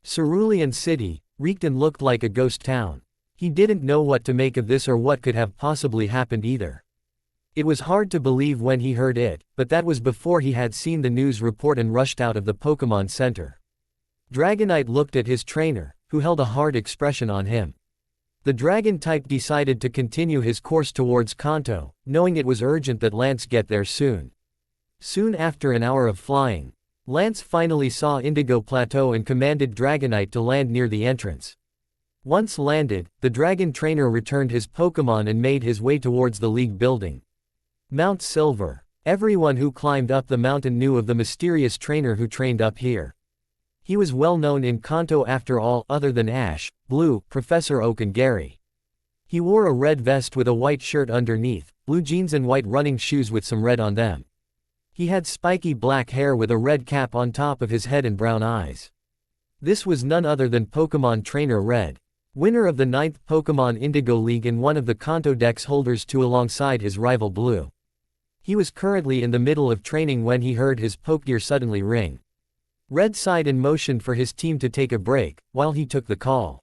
Cerulean City reeked and looked like a ghost town. He didn't know what to make of this or what could have possibly happened either. It was hard to believe when he heard it, but that was before he had seen the news report and rushed out of the Pokemon Center. Dragonite looked at his trainer, who held a hard expression on him. The dragon type decided to continue his course towards Kanto, knowing it was urgent that Lance get there soon. Soon after an hour of flying, Lance finally saw Indigo Plateau and commanded Dragonite to land near the entrance. Once landed, the dragon trainer returned his Pokemon and made his way towards the League building. Mount Silver. Everyone who climbed up the mountain knew of the mysterious trainer who trained up here. He was well known in Kanto after all, other than Ash, Blue, Professor Oak and Gary. He wore a red vest with a white shirt underneath, blue jeans and white running shoes with some red on them. He had spiky black hair with a red cap on top of his head and brown eyes. This was none other than Pokemon Trainer Red, winner of the 9th Pokemon Indigo League and one of the Kanto Dex holders too, alongside his rival Blue. He was currently in the middle of training when he heard his Pokegear suddenly ring. Red sighed and motioned for his team to take a break, while he took the call.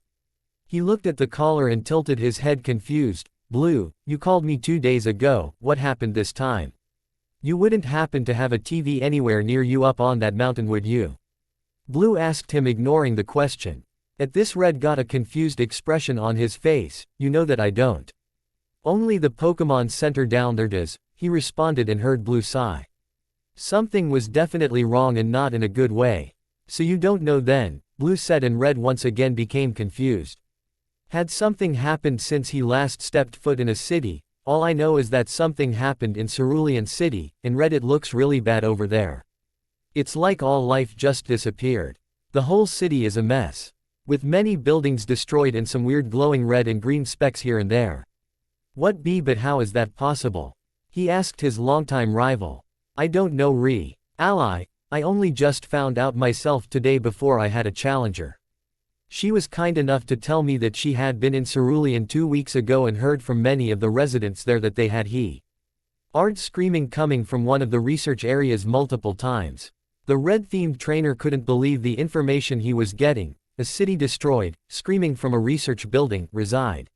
He looked at the caller and tilted his head confused. "Blue, you called me 2 days ago, what happened this time? You wouldn't happen to have a TV anywhere near you up on that mountain, would you?" Blue asked him, ignoring the question. At this, Red got a confused expression on his face. "You know that I don't. Only the Pokemon Center down there does," he responded and heard Blue sigh. Something was definitely wrong and not in a good way. "So you don't know then," Blue said, and Red once again became confused. Had something happened since he last stepped foot in a city? "All I know is that something happened in Cerulean City, and Red, it looks really bad over there. It's like all life just disappeared. The whole city is a mess, with many buildings destroyed and some weird glowing red and green specks here and there." "What be, but how is that possible?" he asked his longtime rival. "I don't know, ally, I only just found out myself today before I had a challenger. She was kind enough to tell me that she had been in Cerulean 2 weeks ago and heard from many of the residents there that they had heard screaming coming from one of the research areas multiple times." The red-themed trainer couldn't believe the information he was getting. A city destroyed, screaming from a research building, reside.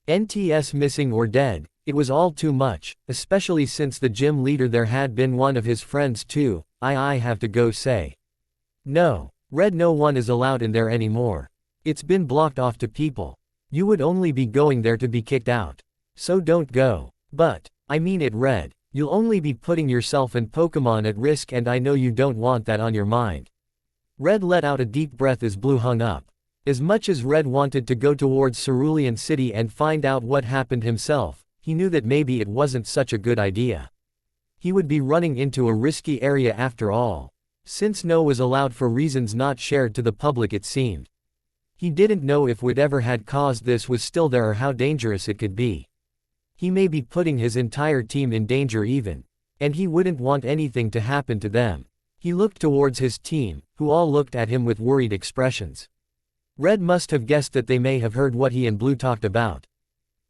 NTS missing or dead. It was all too much, especially since the gym leader there had been one of his friends too. I have to go say. "No, Red, no one is allowed in there anymore. It's been blocked off to people. You would only be going there to be kicked out. So don't go." "But, I mean it, Red. You'll only be putting yourself and Pokemon at risk, and I know you don't want that on your mind." Red let out a deep breath as Blue hung up. As much as Red wanted to go towards Cerulean City and find out what happened himself, he knew that maybe it wasn't such a good idea. He would be running into a risky area after all. Since no was allowed for reasons not shared to the public, it seemed. He didn't know if whatever had caused this was still there or how dangerous it could be. He may be putting his entire team in danger even. And he wouldn't want anything to happen to them. He looked towards his team, who all looked at him with worried expressions. Red must have guessed that they may have heard what he and Blue talked about.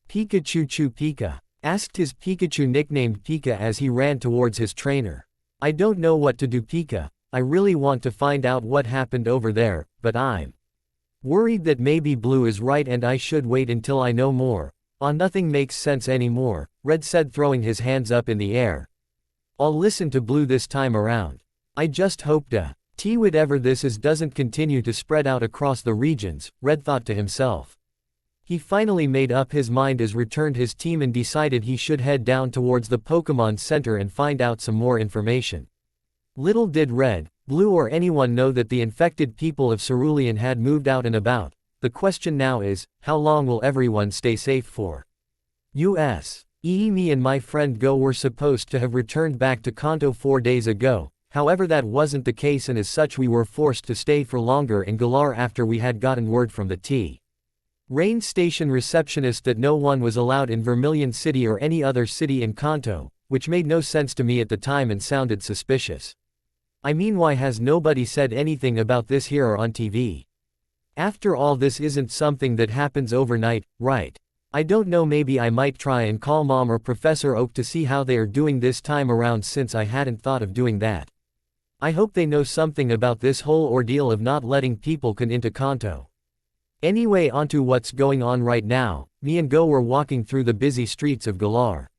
"Pikachu Chu Pika?" asked his Pikachu nicknamed Pika as he ran towards his trainer. "I don't know what to do, Pika. I really want to find out what happened over there, but I'm worried that maybe Blue is right and I should wait until I know more. Nothing makes sense anymore," Red said, throwing his hands up in the air. "I'll listen to Blue this time around. I just hope whatever this is doesn't continue to spread out across the regions," Red thought to himself. He finally made up his mind as returned his team and decided he should head down towards the Pokemon Center and find out some more information. Little did Red, Blue or anyone know that the infected people of Cerulean had moved out and about. The question now is, how long will everyone stay safe for? Me and my friend Go were supposed to have returned back to Kanto 4 days ago, however that wasn't the case, and as such we were forced to stay for longer in Galar after we had gotten word from the Rain Station receptionist that no one was allowed in Vermilion City or any other city in Kanto, which made no sense to me at the time and sounded suspicious. I mean, why has nobody said anything about this here or on TV? After all, this isn't something that happens overnight, right? I don't know, maybe I might try and call Mom or Professor Oak to see how they are doing this time around, since I hadn't thought of doing that. I hope they know something about this whole ordeal of not letting people come into Kanto. Anyway, onto what's going on right now. Me and Go were walking through the busy streets of Galar.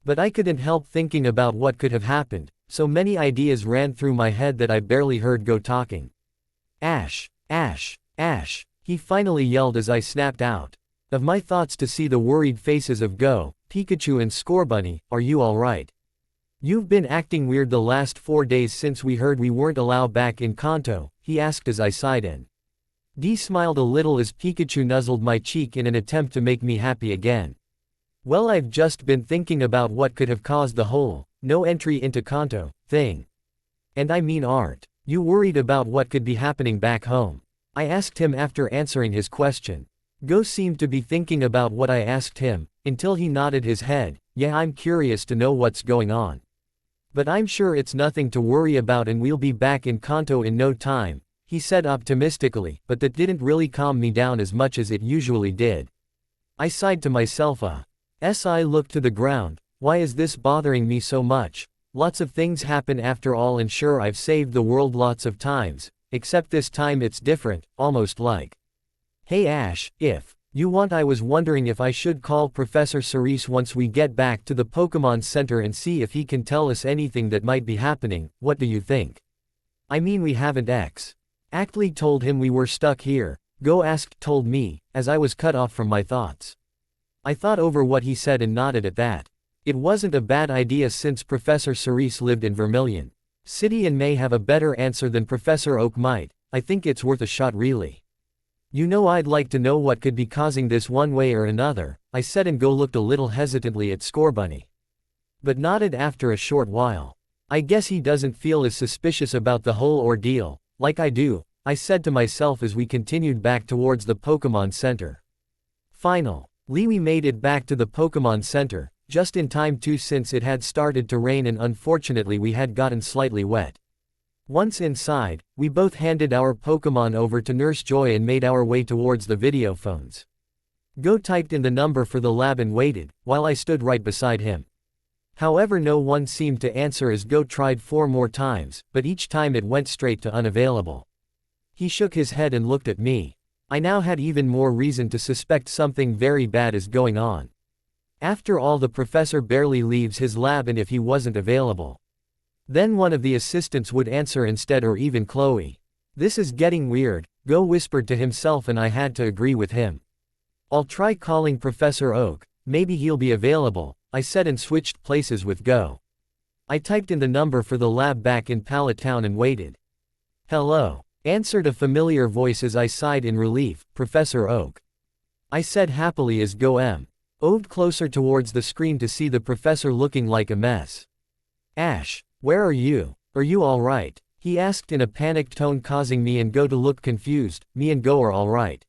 But I couldn't help thinking about what could have happened. So many ideas ran through my head that I barely heard Go talking. Ash, Ash, Ash, he finally yelled as I snapped out of my thoughts to see the worried faces of Go, Pikachu and Scorbunny. Are you alright? You've been acting weird the last 4 days since we heard we weren't allowed back in Kanto, he asked as I sighed in. Dee smiled a little as Pikachu nuzzled my cheek in an attempt to make me happy again. Well, I've just been thinking about what could have caused the whole no entry into Kanto thing. And I mean, aren't you worried about what could be happening back home? I asked him after answering his question. Go seemed to be thinking about what I asked him, until he nodded his head. Yeah, I'm curious to know what's going on. But I'm sure it's nothing to worry about and we'll be back in Kanto in no time, he said optimistically, but that didn't really calm me down as much as it usually did. I sighed to myself, I looked to the ground. Why is this bothering me so much? Lots of things happen after all, and sure, I've saved the world lots of times, except this time it's different, almost like. Hey Ash, if you want, I was wondering if I should call Professor Cerise once we get back to the Pokemon Center and see if he can tell us anything that might be happening. What do you think? I mean, we haven't actually told him we were stuck here, Go told me, as I was cut off from my thoughts. I thought over what he said and nodded at that. It wasn't a bad idea since Professor Cerise lived in Vermilion City and may have a better answer than Professor Oak might. I think it's worth a shot, really. You know, I'd like to know what could be causing this one way or another, I said, and Go looked a little hesitantly at Scorbunny, but nodded after a short while. I guess he doesn't feel as suspicious about the whole ordeal, like I do, I said to myself as we continued back towards the Pokemon Center. Finally, we made it back to the Pokemon Center, just in time too, since it had started to rain and unfortunately we had gotten slightly wet. Once inside, we both handed our Pokemon over to Nurse Joy and made our way towards the video phones. Go typed in the number for the lab and waited, while I stood right beside him. However, no one seemed to answer as Go tried 4 more times, but each time it went straight to unavailable. He shook his head and looked at me. I now had even more reason to suspect something very bad is going on. After all, the professor barely leaves his lab, and if he wasn't available, then one of the assistants would answer instead, or even Chloe. This is getting weird, Go whispered to himself, and I had to agree with him. I'll try calling Professor Oak, maybe he'll be available, I said, and switched places with Go. I typed in the number for the lab back in Pallet Town and waited. Hello, answered a familiar voice as I sighed in relief. Professor Oak, I said happily as Go moved closer towards the screen to see the professor looking like a mess. Ash, where are you? Are you alright? He asked in a panicked tone, causing me and Go to look confused. Me and Go are alright.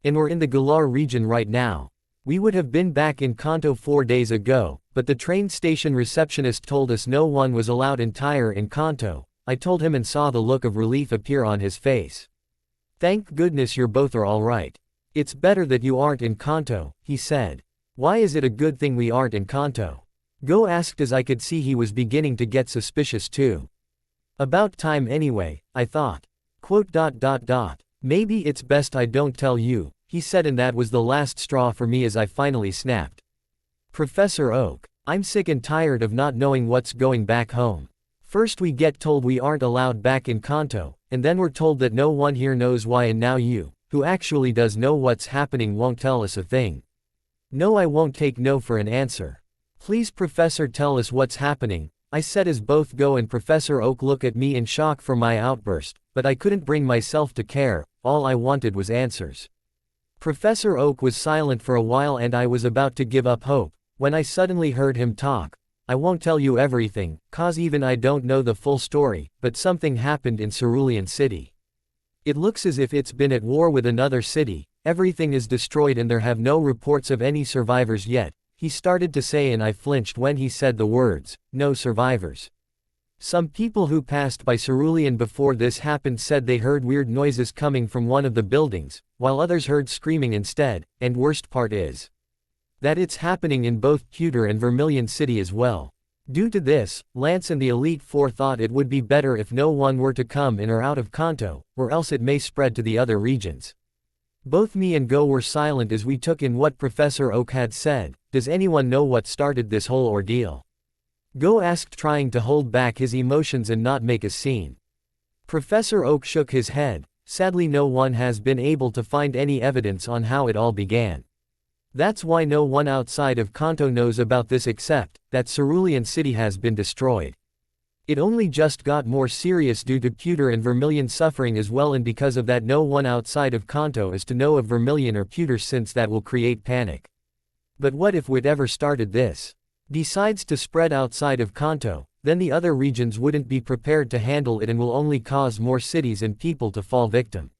And we're in the Galar region right now. We would have been back in Kanto 4 days ago, but the train station receptionist told us no one was allowed in Kanto, I told him, and saw the look of relief appear on his face. Thank goodness you're both are alright. It's better that you aren't in Kanto, he said. Why is it a good thing we aren't in Kanto? Go asked as I could see he was beginning to get suspicious too. About time anyway, I thought. Maybe it's best I don't tell you, he said, and that was the last straw for me as I finally snapped. Professor Oak, I'm sick and tired of not knowing what's going back home. First we get told we aren't allowed back in Kanto, and then we're told that no one here knows why, and now you, who actually does know what's happening, won't tell us a thing. No, I won't take no for an answer. Please, Professor, tell us what's happening, I said as both Go and Professor Oak look at me in shock for my outburst, but I couldn't bring myself to care. All I wanted was answers. Professor Oak was silent for a while, and I was about to give up hope, when I suddenly heard him talk. I won't tell you everything, cause even I don't know the full story, but something happened in Cerulean City. It looks as if it's been at war with another city, everything is destroyed and there have no reports of any survivors yet, he started to say, and I flinched when he said the words, no survivors. Some people who passed by Cerulean before this happened said they heard weird noises coming from one of the buildings, while others heard screaming instead, and worst part is, that it's happening in both Pewter and Vermilion City as well. Due to this, Lance and the Elite Four thought it would be better if no one were to come in or out of Kanto, or else it may spread to the other regions. Both me and Go were silent as we took in what Professor Oak had said. Does anyone know what started this whole ordeal? Go asked, trying to hold back his emotions and not make a scene. Professor Oak shook his head. Sadly, no one has been able to find any evidence on how it all began. That's why no one outside of Kanto knows about this except that Cerulean City has been destroyed. It only just got more serious due to Pewter and Vermilion suffering as well, and because of that no one outside of Kanto is to know of Vermilion or Pewter, since that will create panic. But what if whatever started this decides to spread outside of Kanto, then the other regions wouldn't be prepared to handle it and will only cause more cities and people to fall victim.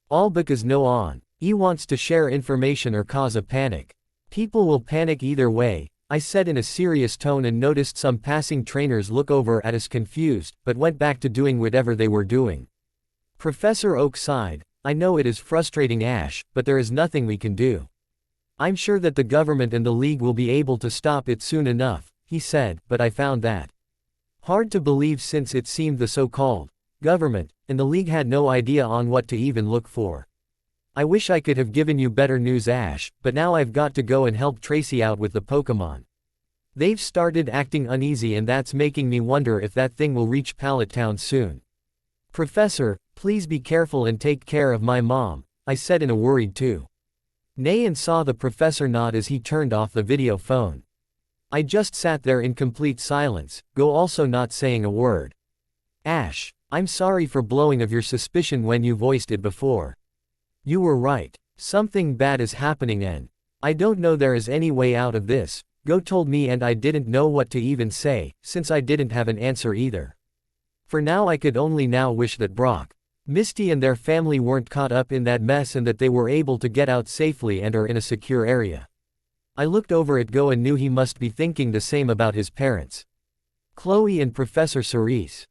All because no one wants to share information or cause a panic. People will panic either way, I said in a serious tone, and noticed some passing trainers look over at us confused, but went back to doing whatever they were doing. Professor Oak sighed. I know it is frustrating, Ash, but there is nothing we can do. I'm sure that the government and the League will be able to stop it soon enough, he said, but I found that hard to believe, since it seemed the so-called government and the League had no idea on what to even look for. I wish I could have given you better news, Ash, but now I've got to go and help Tracy out with the Pokemon. They've started acting uneasy, and that's making me wonder if that thing will reach Pallet Town soon. Professor, please be careful and take care of my mom, I said in a worried tone. Nayan saw the professor nod as he turned off the video phone. I just sat there in complete silence, Go also not saying a word. Ash, I'm sorry for blowing of your suspicion when you voiced it before. You were right. Something bad is happening and I don't know there is any way out of this, Go told me, and I didn't know what to even say, since I didn't have an answer either. For now I could only now wish that Brock, Misty and their family weren't caught up in that mess and that they were able to get out safely and are in a secure area. I looked over at Go and knew he must be thinking the same about his parents. Chloe and Professor Cerise.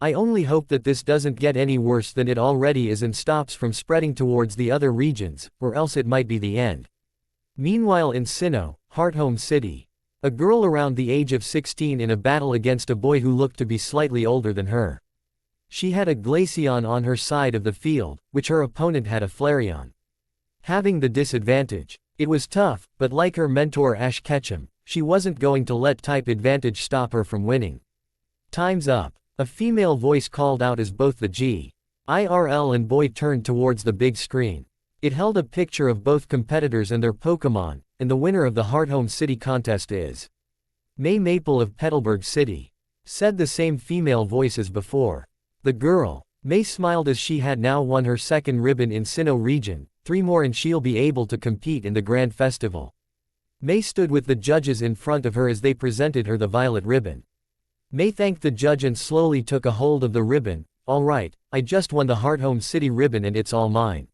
I only hope that this doesn't get any worse than it already is and stops from spreading towards the other regions, or else it might be the end. Meanwhile in Sinnoh, Hearthome City. A girl around the age of 16 in a battle against a boy who looked to be slightly older than her. She had a Glaceon on her side of the field, which her opponent had a Flareon. Having the disadvantage. It was tough, but like her mentor Ash Ketchum, she wasn't going to let type advantage stop her from winning. Time's up. A female voice called out as both the GIRL and boy turned towards the big screen. It held a picture of both competitors and their Pokemon, and the winner of the Hearthome City contest is May Maple of Petalburg City, said the same female voice as before. The girl, May, smiled as she had now won her second ribbon in Sinnoh region, 3 more and she'll be able to compete in the Grand Festival. May stood with the judges in front of her as they presented her the violet ribbon. May thanked the judge and slowly took a hold of the ribbon. All right, I just won the Hearthome City ribbon and it's all mine,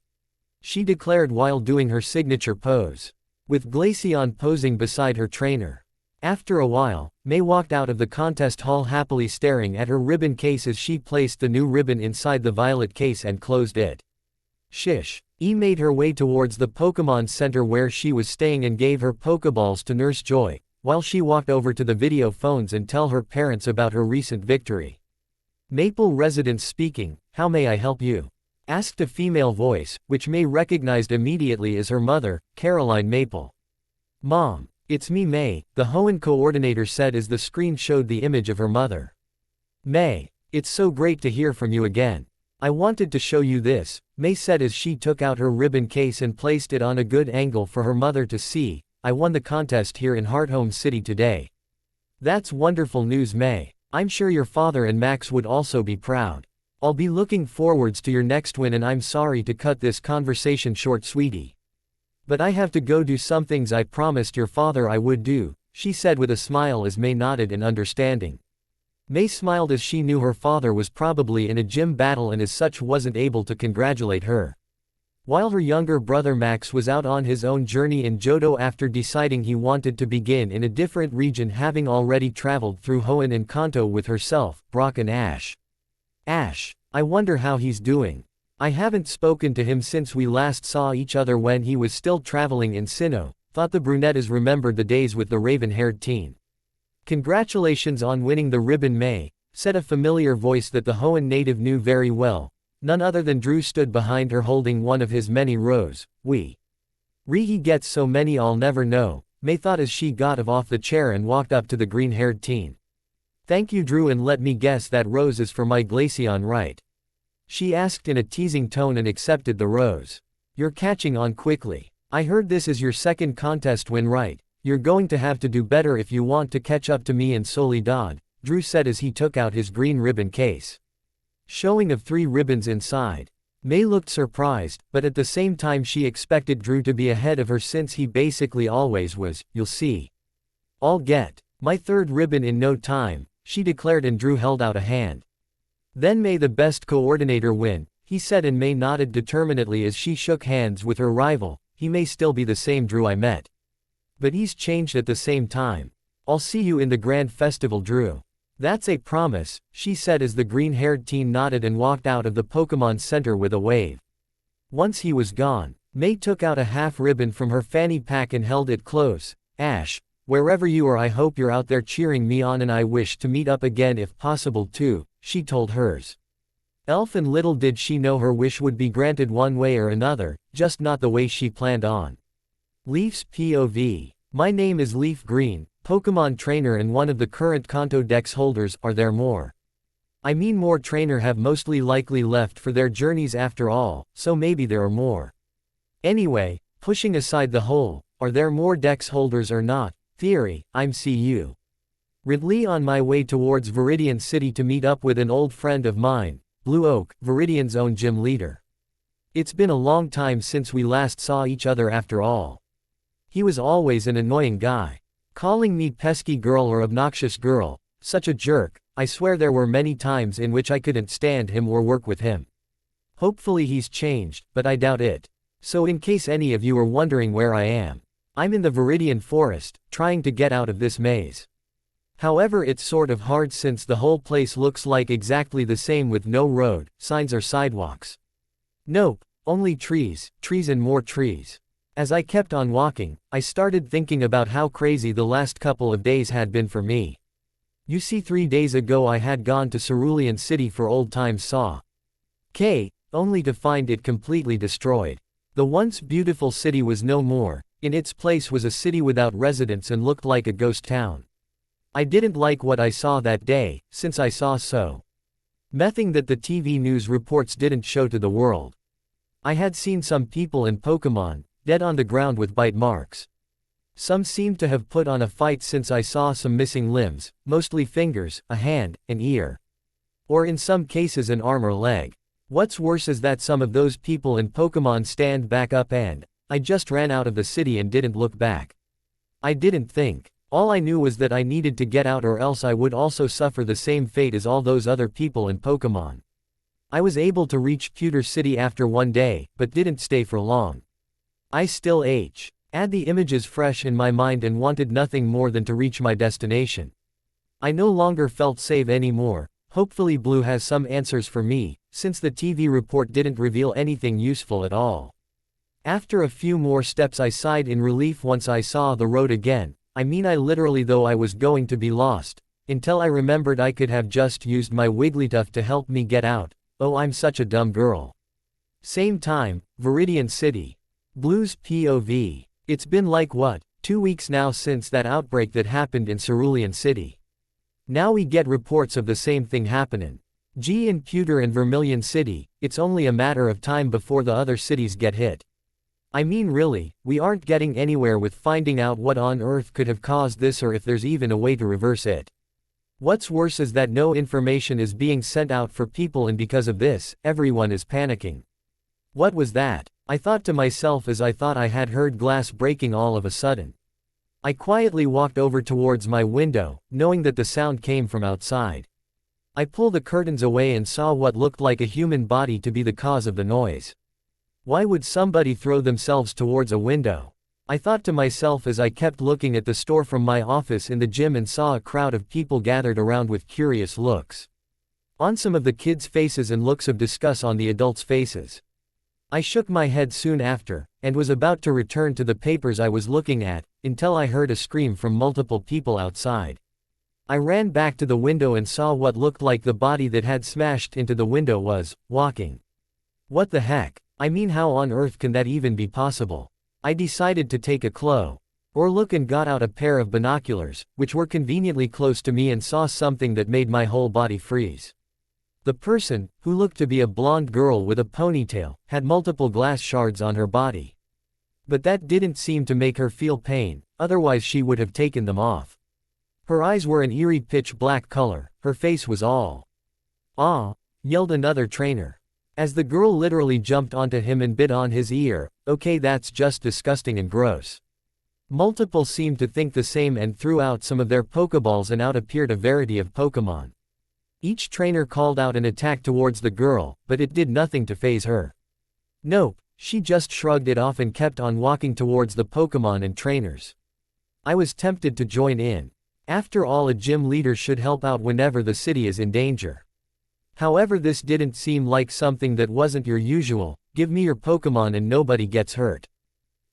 she declared while doing her signature pose, with Glaceon posing beside her trainer. After a while, May walked out of the contest hall happily staring at her ribbon case as she placed the new ribbon inside the violet case and closed it. Shish. Made her way towards the Pokemon Center where she was staying and gave her Pokeballs to Nurse Joy, while she walked over to the video phones and tell her parents about her recent victory. Maple residents speaking, how may I help you? Asked a female voice, which May recognized immediately as her mother, Caroline Maple. Mom, it's me, May, the Hoenn coordinator said as the screen showed the image of her mother. May, it's so great to hear from you again. I wanted to show you this, May said as she took out her ribbon case and placed it on a good angle for her mother to see. I won the contest here in Hearthome City today. That's wonderful news, May. I'm sure your father and Max would also be proud. I'll be looking forwards to your next win, and I'm sorry to cut this conversation short, sweetie. But I have to go do some things I promised your father I would do, she said with a smile as May nodded in understanding. May smiled as she knew her father was probably in a gym battle and as such wasn't able to congratulate her. While her younger brother Max was out on his own journey in Johto after deciding he wanted to begin in a different region, having already traveled through Hoenn and Kanto with herself, Brock and Ash. Ash, I wonder how he's doing. I haven't spoken to him since we last saw each other when he was still traveling in Sinnoh, thought the brunettes remembered the days with the raven-haired teen. Congratulations on winning the ribbon, May, said a familiar voice that the Hoenn native knew very well. None other than Drew stood behind her holding one of his many rows. He gets so many I'll never know, May thought as she got off the chair and walked up to the green-haired teen. Thank you, Drew, and let me guess that rose is for my Glaceon, right? She asked in a teasing tone and accepted the rose. You're catching on quickly. I heard this is your second contest win, right? You're going to have to do better if you want to catch up to me and Soledad, Drew said as he took out his green ribbon case, showing of 3 ribbons inside. May looked surprised, but at the same time she expected Drew to be ahead of her since he basically always was. You'll see. I'll get my 3rd ribbon in no time, she declared, and Drew held out a hand. Then may the best coordinator win, he said, and May nodded determinedly as she shook hands with her rival. He may still be the same Drew I met, but he's changed at the same time. I'll see you in the grand festival, Drew. That's a promise, she said as the green-haired teen nodded and walked out of the Pokémon Center with a wave. Once he was gone, May took out a half ribbon from her fanny pack and held it close. Ash, wherever you are, I hope you're out there cheering me on, and I wish to meet up again if possible too, she told hers. Elf, and little did she know her wish would be granted one way or another, just not the way she planned on. Leaf's POV. My name is Leaf Green, Pokémon trainer and one of the current Kanto Dex holders. Are there more? I mean, more trainer have mostly likely left for their journeys after all, so maybe there are more. Anyway, pushing aside the whole, are there more Dex holders or not, theory, I'm CU. Ridley on my way towards Viridian City to meet up with an old friend of mine, Blue Oak, Viridian's own gym leader. It's been a long time since we last saw each other after all. He was always an annoying guy. Calling me pesky girl or obnoxious girl, such a jerk. I swear there were many times in which I couldn't stand him or work with him. Hopefully he's changed, but I doubt it. So in case any of you are wondering where I am, I'm in the Viridian Forest, trying to get out of this maze. However, it's sort of hard since the whole place looks like exactly the same with no road, signs or sidewalks. Nope, only trees, trees and more trees. As I kept on walking, I started thinking about how crazy the last couple of days had been for me. You see, 3 days ago I had gone to Cerulean City for old times saw K, only to find it completely destroyed. The once beautiful city was no more. In its place was a city without residents and looked like a ghost town. I didn't like what I saw that day, since I saw so nothing that the TV news reports didn't show to the world. I had seen some people in Pokémon, dead on the ground with bite marks. Some seemed to have put on a fight since I saw some missing limbs, mostly fingers, a hand, an ear. Or in some cases an arm or leg. What's worse is that some of those people in Pokémon stand back up and I just ran out of the city and didn't look back. I didn't think. All I knew was that I needed to get out or else I would also suffer the same fate as all those other people in Pokémon. I was able to reach Pewter City after 1 day, but didn't stay for long. I still had the images fresh in my mind and wanted nothing more than to reach my destination. I no longer felt safe anymore. Hopefully Blue has some answers for me, since the TV report didn't reveal anything useful at all. After a few more steps I sighed in relief once I saw the road again. I mean, I literally thought I was going to be lost, until I remembered I could have just used my Wigglytuff to help me get out. Oh, I'm such a dumb girl. Same time, Viridian City. Blue's POV. It's been like what, 2 weeks now since that outbreak that happened in Cerulean City. Now we get reports of the same thing happening. In Pewter and Vermilion City, it's only a matter of time before the other cities get hit. I mean, really, we aren't getting anywhere with finding out what on earth could have caused this or if there's even a way to reverse it. What's worse is that no information is being sent out for people, and because of this, everyone is panicking. What was that? I thought to myself as I thought I had heard glass breaking all of a sudden. I quietly walked over towards my window, knowing that the sound came from outside. I pulled the curtains away and saw what looked like a human body to be the cause of the noise. Why would somebody throw themselves towards a window? I thought to myself as I kept looking at the store from my office in the gym and saw a crowd of people gathered around with curious looks on some of the kids' faces and looks of disgust on the adults' faces. I shook my head soon after, and was about to return to the papers I was looking at, until I heard a scream from multiple people outside. I ran back to the window and saw what looked like the body that had smashed into the window was walking. What the heck? I mean, how on earth can that even be possible? I decided to take a closer look and got out a pair of binoculars, which were conveniently close to me, and saw something that made my whole body freeze. The person, who looked to be a blonde girl with a ponytail, had multiple glass shards on her body. But that didn't seem to make her feel pain, otherwise she would have taken them off. Her eyes were an eerie pitch black color, her face was all. "Ah!" yelled another trainer. As the girl literally jumped onto him and bit on his ear. "Okay, that's just disgusting and gross." Multiple seemed to think the same and threw out some of their Pokeballs, and out appeared a variety of Pokemon. Each trainer called out an attack towards the girl, but it did nothing to faze her. Nope, she just shrugged it off and kept on walking towards the Pokemon and trainers. I was tempted to join in. After all, a gym leader should help out whenever the city is in danger. However, this didn't seem like something that wasn't your usual, give me your Pokemon and nobody gets hurt.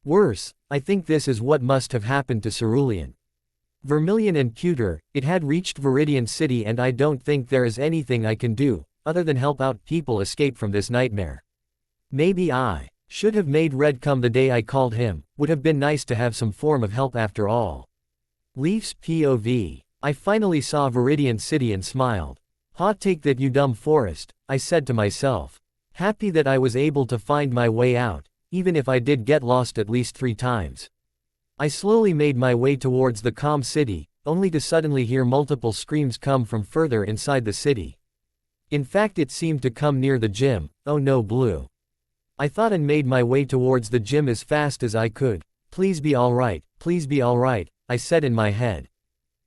Worse, I think this is what must have happened to Cerulean. Vermilion and Cuter, it had reached Viridian City, and I don't think there is anything I can do, other than help out people escape from this nightmare. Maybe I should have made Red come the day I called him, would have been nice to have some form of help after all. Leaf's POV. I finally saw Viridian City and smiled. Hot take that, you dumb forest, I said to myself. Happy that I was able to find my way out, even if I did get lost at least 3 times. I slowly made my way towards the calm city, only to suddenly hear multiple screams come from further inside the city. In fact, it seemed to come near the gym. Oh no, Blue. I thought and made my way towards the gym as fast as I could. Please be alright, I said in my head.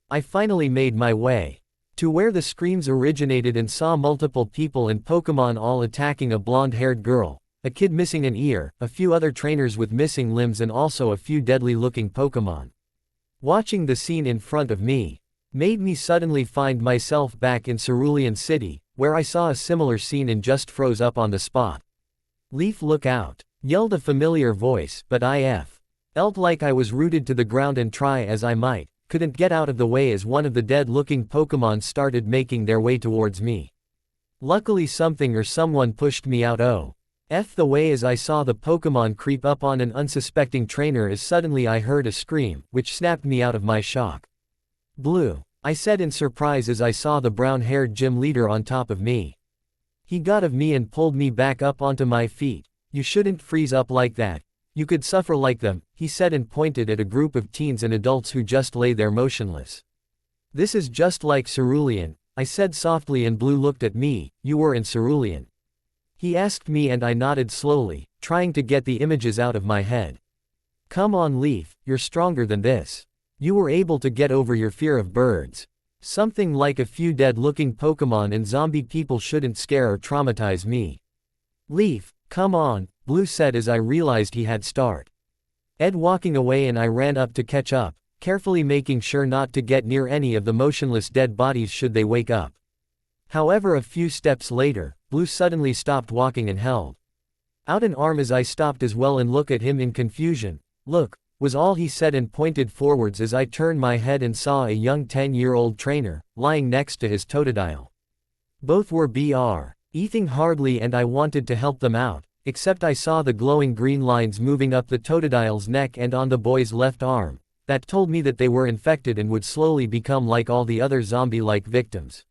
I finally made my way to where the screams originated and saw multiple people and Pokemon all attacking a blonde-haired girl, a kid missing an ear, a few other trainers with missing limbs, and also a few deadly-looking Pokemon. Watching the scene in front of me made me suddenly find myself back in Cerulean City, where I saw a similar scene and just froze up on the spot. Leaf, look out, yelled a familiar voice, but I felt like I was rooted to the ground, and try as I might, couldn't get out of the way as one of the dead-looking Pokemon started making their way towards me. Luckily something or someone pushed me out. The way as I saw the Pokemon creep up on an unsuspecting trainer, as suddenly I heard a scream, which snapped me out of my shock. Blue, I said in surprise as I saw the brown-haired gym leader on top of me. He got of me and pulled me back up onto my feet. You shouldn't freeze up like that. You could suffer like them, he said, and pointed at a group of teens and adults who just lay there motionless. This is just like Cerulean, I said softly, and Blue looked at me. You were in Cerulean? He asked me, and I nodded slowly, trying to get the images out of my head. Come on, Leaf, you're stronger than this. You were able to get over your fear of birds. Something like a few dead-looking Pokemon and zombie people shouldn't scare or traumatize me. Leaf, come on, Blue said as I realized he had started walking away, and I ran up to catch up, carefully making sure not to get near any of the motionless dead bodies should they wake up. However, a few steps later, Blue suddenly stopped walking and held out an arm as I stopped as well and looked at him in confusion. Look, was all he said, and pointed forwards as I turned my head and saw a young 10-year-old trainer lying next to his Totodile. Both were breathing hardly, and I wanted to help them out, except I saw the glowing green lines moving up the Totodile's neck and on the boy's left arm. That told me that they were infected and would slowly become like all the other zombie-like victims.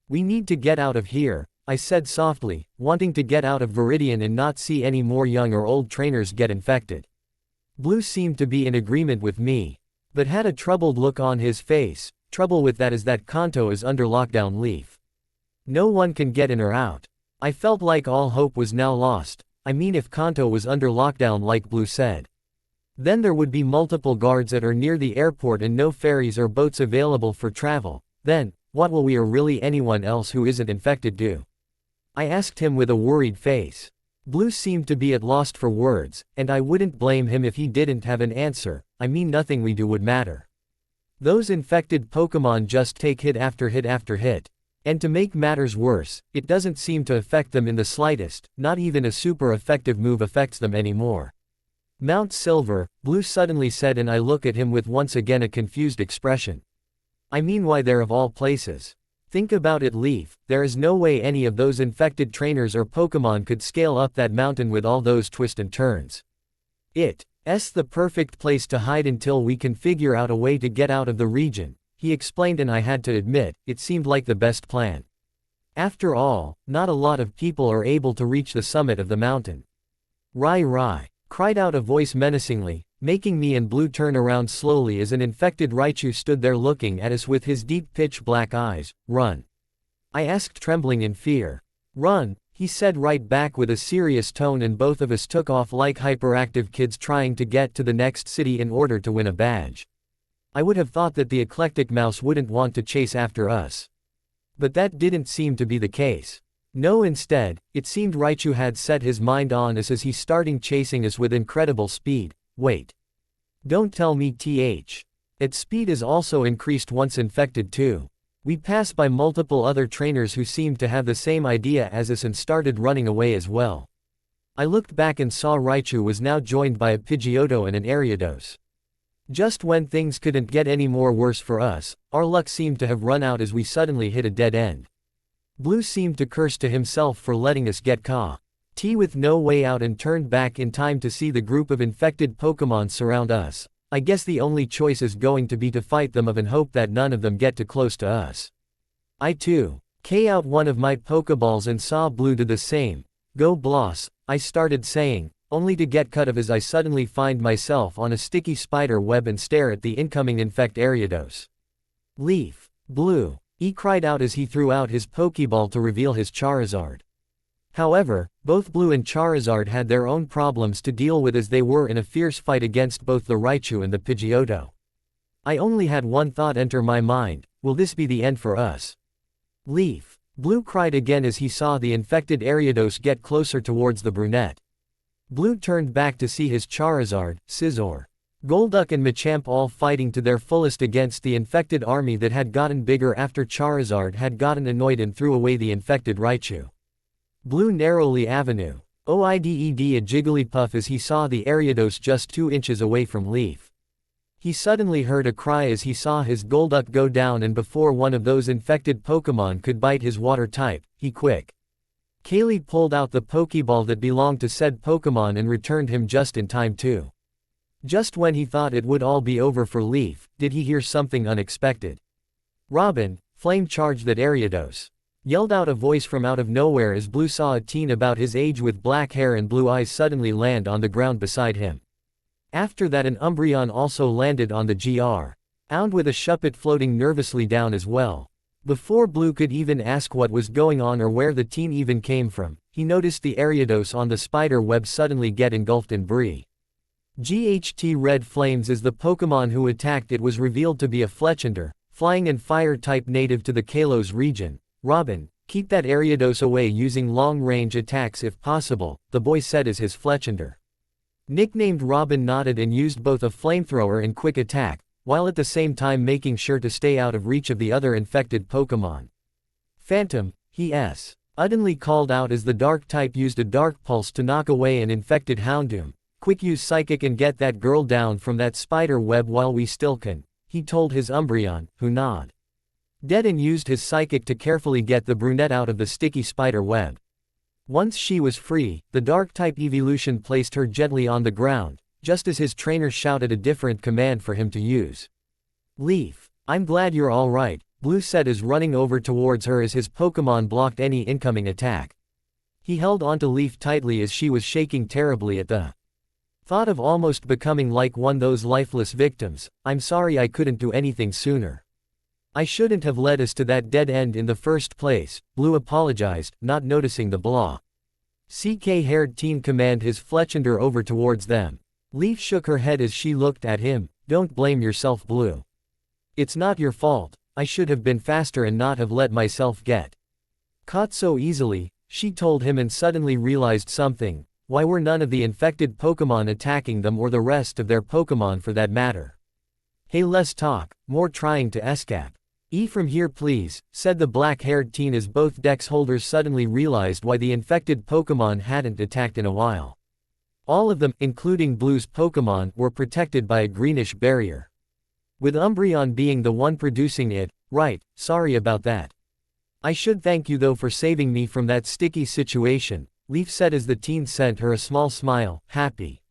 We need to get out of here, I said softly, wanting to get out of Viridian and not see any more young or old trainers get infected. Blue seemed to be in agreement with me, but had a troubled look on his face. Trouble with that is that Kanto is under lockdown. Leaf. No one can get in or out. I felt like all hope was now lost. I mean, if Kanto was under lockdown like Blue said, then there would be multiple guards that are near the airport and no ferries or boats available for travel. Then, what will we or really anyone else who isn't infected do? I asked him with a worried face. Blue seemed to be at loss for words, and I wouldn't blame him if he didn't have an answer. I mean, nothing we do would matter. Those infected Pokemon just take hit after hit after hit. And to make matters worse, it doesn't seem to affect them in the slightest, not even a super effective move affects them anymore. Mount Silver, Blue suddenly said, and I look at him with once again a confused expression. I mean, why there of all places? Think about it, Leaf, there is no way any of those infected trainers or Pokemon could scale up that mountain with all those twists and turns. It's the perfect place to hide until we can figure out a way to get out of the region, he explained, and I had to admit, it seemed like the best plan. After all, not a lot of people are able to reach the summit of the mountain. Rai, cried out a voice menacingly, making me and Blue turn around slowly as an infected Raichu stood there looking at us with his deep pitch black eyes. Run. I asked, trembling in fear. Run, he said right back with a serious tone, and both of us took off like hyperactive kids trying to get to the next city in order to win a badge. I would have thought that the eclectic mouse wouldn't want to chase after us. But that didn't seem to be the case. No, instead, it seemed Raichu had set his mind on us as he started chasing us with incredible speed. Wait. Don't tell me its speed is also increased once infected too. We passed by multiple other trainers who seemed to have the same idea as us and started running away as well. I looked back and saw Raichu was now joined by a Pidgeotto and an Ariados. Just when things couldn't get any more worse for us, our luck seemed to have run out as we suddenly hit a dead end. Blue seemed to curse to himself for letting us get caught with no way out and turned back in time to see the group of infected Pokemon surround us. I guess the only choice is going to be to fight them off and hope that none of them get too close to us. I too out one of my Pokeballs and saw Blue do the same. Go Bloss, I started saying, only to get cut off as I suddenly find myself on a sticky spider web and stare at the incoming infect Ariados. Leaf, Blue, he cried out as he threw out his Pokeball to reveal his Charizard. However, both Blue and Charizard had their own problems to deal with as they were in a fierce fight against both the Raichu and the Pidgeotto. I only had one thought enter my mind: will this be the end for us? Leaf, Blue cried again as he saw the infected Ariados get closer towards the brunette. Blue turned back to see his Charizard, Scizor, Golduck and Machamp all fighting to their fullest against the infected army that had gotten bigger after Charizard had gotten annoyed and threw away the infected Raichu. Blue narrowly avenue. OIDED a Jigglypuff as he saw the Ariados just 2 inches away from Leaf. He suddenly heard a cry as he saw his Golduck go down, and before one of those infected Pokemon could bite his water type, he Kaylee pulled out the Pokeball that belonged to said Pokemon and returned him just in time too. Just when he thought it would all be over for Leaf, did he hear something unexpected. Robin, flame charge that Ariados! Yelled out a voice from out of nowhere as Blue saw a teen about his age with black hair and blue eyes suddenly land on the ground beside him. After that an Umbreon also landed on the ground with a Shuppet floating nervously down as well. Before Blue could even ask what was going on or where the teen even came from, he noticed the Ariados on the spider web suddenly get engulfed in brie. GHT Red Flames is the Pokemon who attacked. It was revealed to be a Fletchinder, flying and fire type native to the Kalos region. Robin, keep that Ariados away using long-range attacks if possible, the boy said as his Fletchinder. Nicknamed Robin nodded and used both a flamethrower and quick attack, while at the same time making sure to stay out of reach of the other infected Pokemon. Phantom, he suddenly called out as the dark type used a dark pulse to knock away an infected Houndoom. Quick, use Psychic and get that girl down from that spider web while we still can, he told his Umbreon, who nodded. Dead and used his Psychic to carefully get the brunette out of the sticky spider web. Once she was free, the dark type evolution placed her gently on the ground, just as his trainer shouted a different command for him to use. Leaf, I'm glad you're alright, Blue said as running over towards her as his Pokemon blocked any incoming attack. He held onto Leaf tightly as she was shaking terribly at the thought of almost becoming like one of those lifeless victims. I'm sorry I couldn't do anything sooner. I shouldn't have led us to that dead end in the first place, Blue apologized, not noticing the CK-haired teen command his Fletchinder over towards them. Leaf shook her head as she looked at him. Don't blame yourself, Blue. It's not your fault. I should have been faster and not have let myself get caught so easily, she told him, and suddenly realized something. Why were none of the infected Pokemon attacking them, or the rest of their Pokemon for that matter? Hey, less talk, more trying to escape. From here please, said the black-haired teen as both dex holders suddenly realized why the infected Pokémon hadn't attacked in a while. All of them, including Blue's Pokémon, were protected by a greenish barrier. With Umbreon being the one producing it, right, sorry about that. I should thank you though for saving me from that sticky situation, Leaf said as the teen sent her a small smile, happy.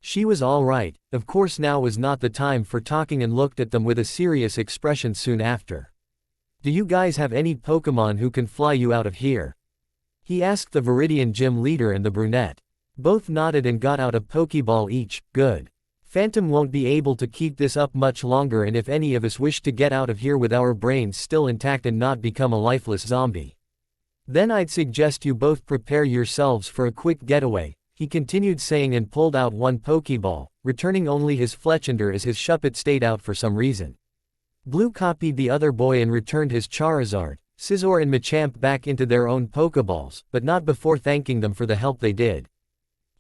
She was alright, of course now was not the time for talking and looked at them with a serious expression soon after. Do you guys have any Pokémon who can fly you out of here? He asked the Viridian gym leader and the brunette. Both nodded and got out a Pokeball each, good. Phantom won't be able to keep this up much longer, and if any of us wish to get out of here with our brains still intact and not become a lifeless zombie, then I'd suggest you both prepare yourselves for a quick getaway, he continued saying, and pulled out one Pokeball, returning only his Fletchinder as his Shuppet stayed out for some reason. Blue copied the other boy and returned his Charizard, Scizor and Machamp back into their own Pokeballs, but not before thanking them for the help they did.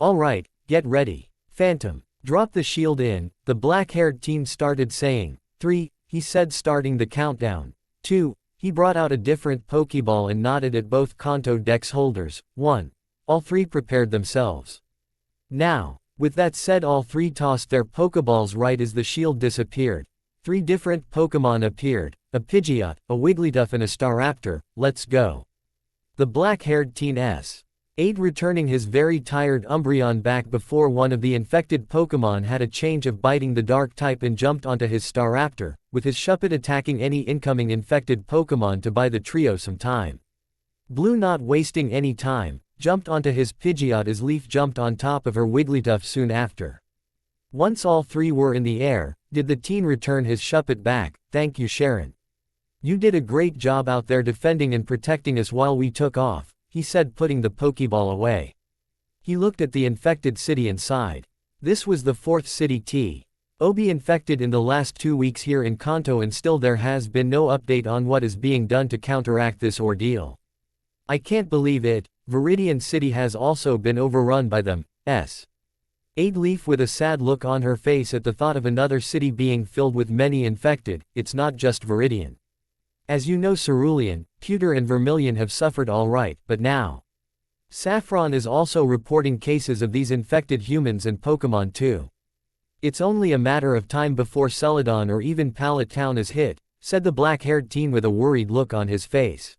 Alright, get ready. Phantom, drop the shield in, the black-haired teen started saying. 3, he said, starting the countdown. 2, he brought out a different Pokeball and nodded at both Kanto dex holders. 1. All three prepared themselves. Now, with that said, all three tossed their Pokeballs right as the shield disappeared. 3 different Pokemon appeared, a Pidgeot, a Wigglytuff and a Staraptor. Let's go. The black-haired teen S. returning his very tired Umbreon back before one of the infected Pokémon had a change of biting the dark type and jumped onto his Staraptor, with his Shuppet attacking any incoming infected Pokémon to buy the trio some time. Blue, not wasting any time, jumped onto his Pidgeot as Leaf jumped on top of her Wigglytuff soon after. Once all three were in the air, did the teen return his Shuppet back. Thank you, Sharon. You did a great job out there defending and protecting us while we took off, he said, putting the Pokeball away. He looked at the infected city and sighed. This was the 4th city to be infected in the last 2 weeks here in Kanto, and still there has been no update on what is being done to counteract this ordeal. I can't believe it, Viridian City has also been overrun by them. Leaf with a sad look on her face at the thought of another city being filled with many infected. It's not just Viridian. As you know, Cerulean, Pewter and Vermilion have suffered alright, but now Saffron is also reporting cases of these infected humans and Pokemon too. It's only a matter of time before Celadon or even Pallet Town is hit, said the black-haired teen with a worried look on his face.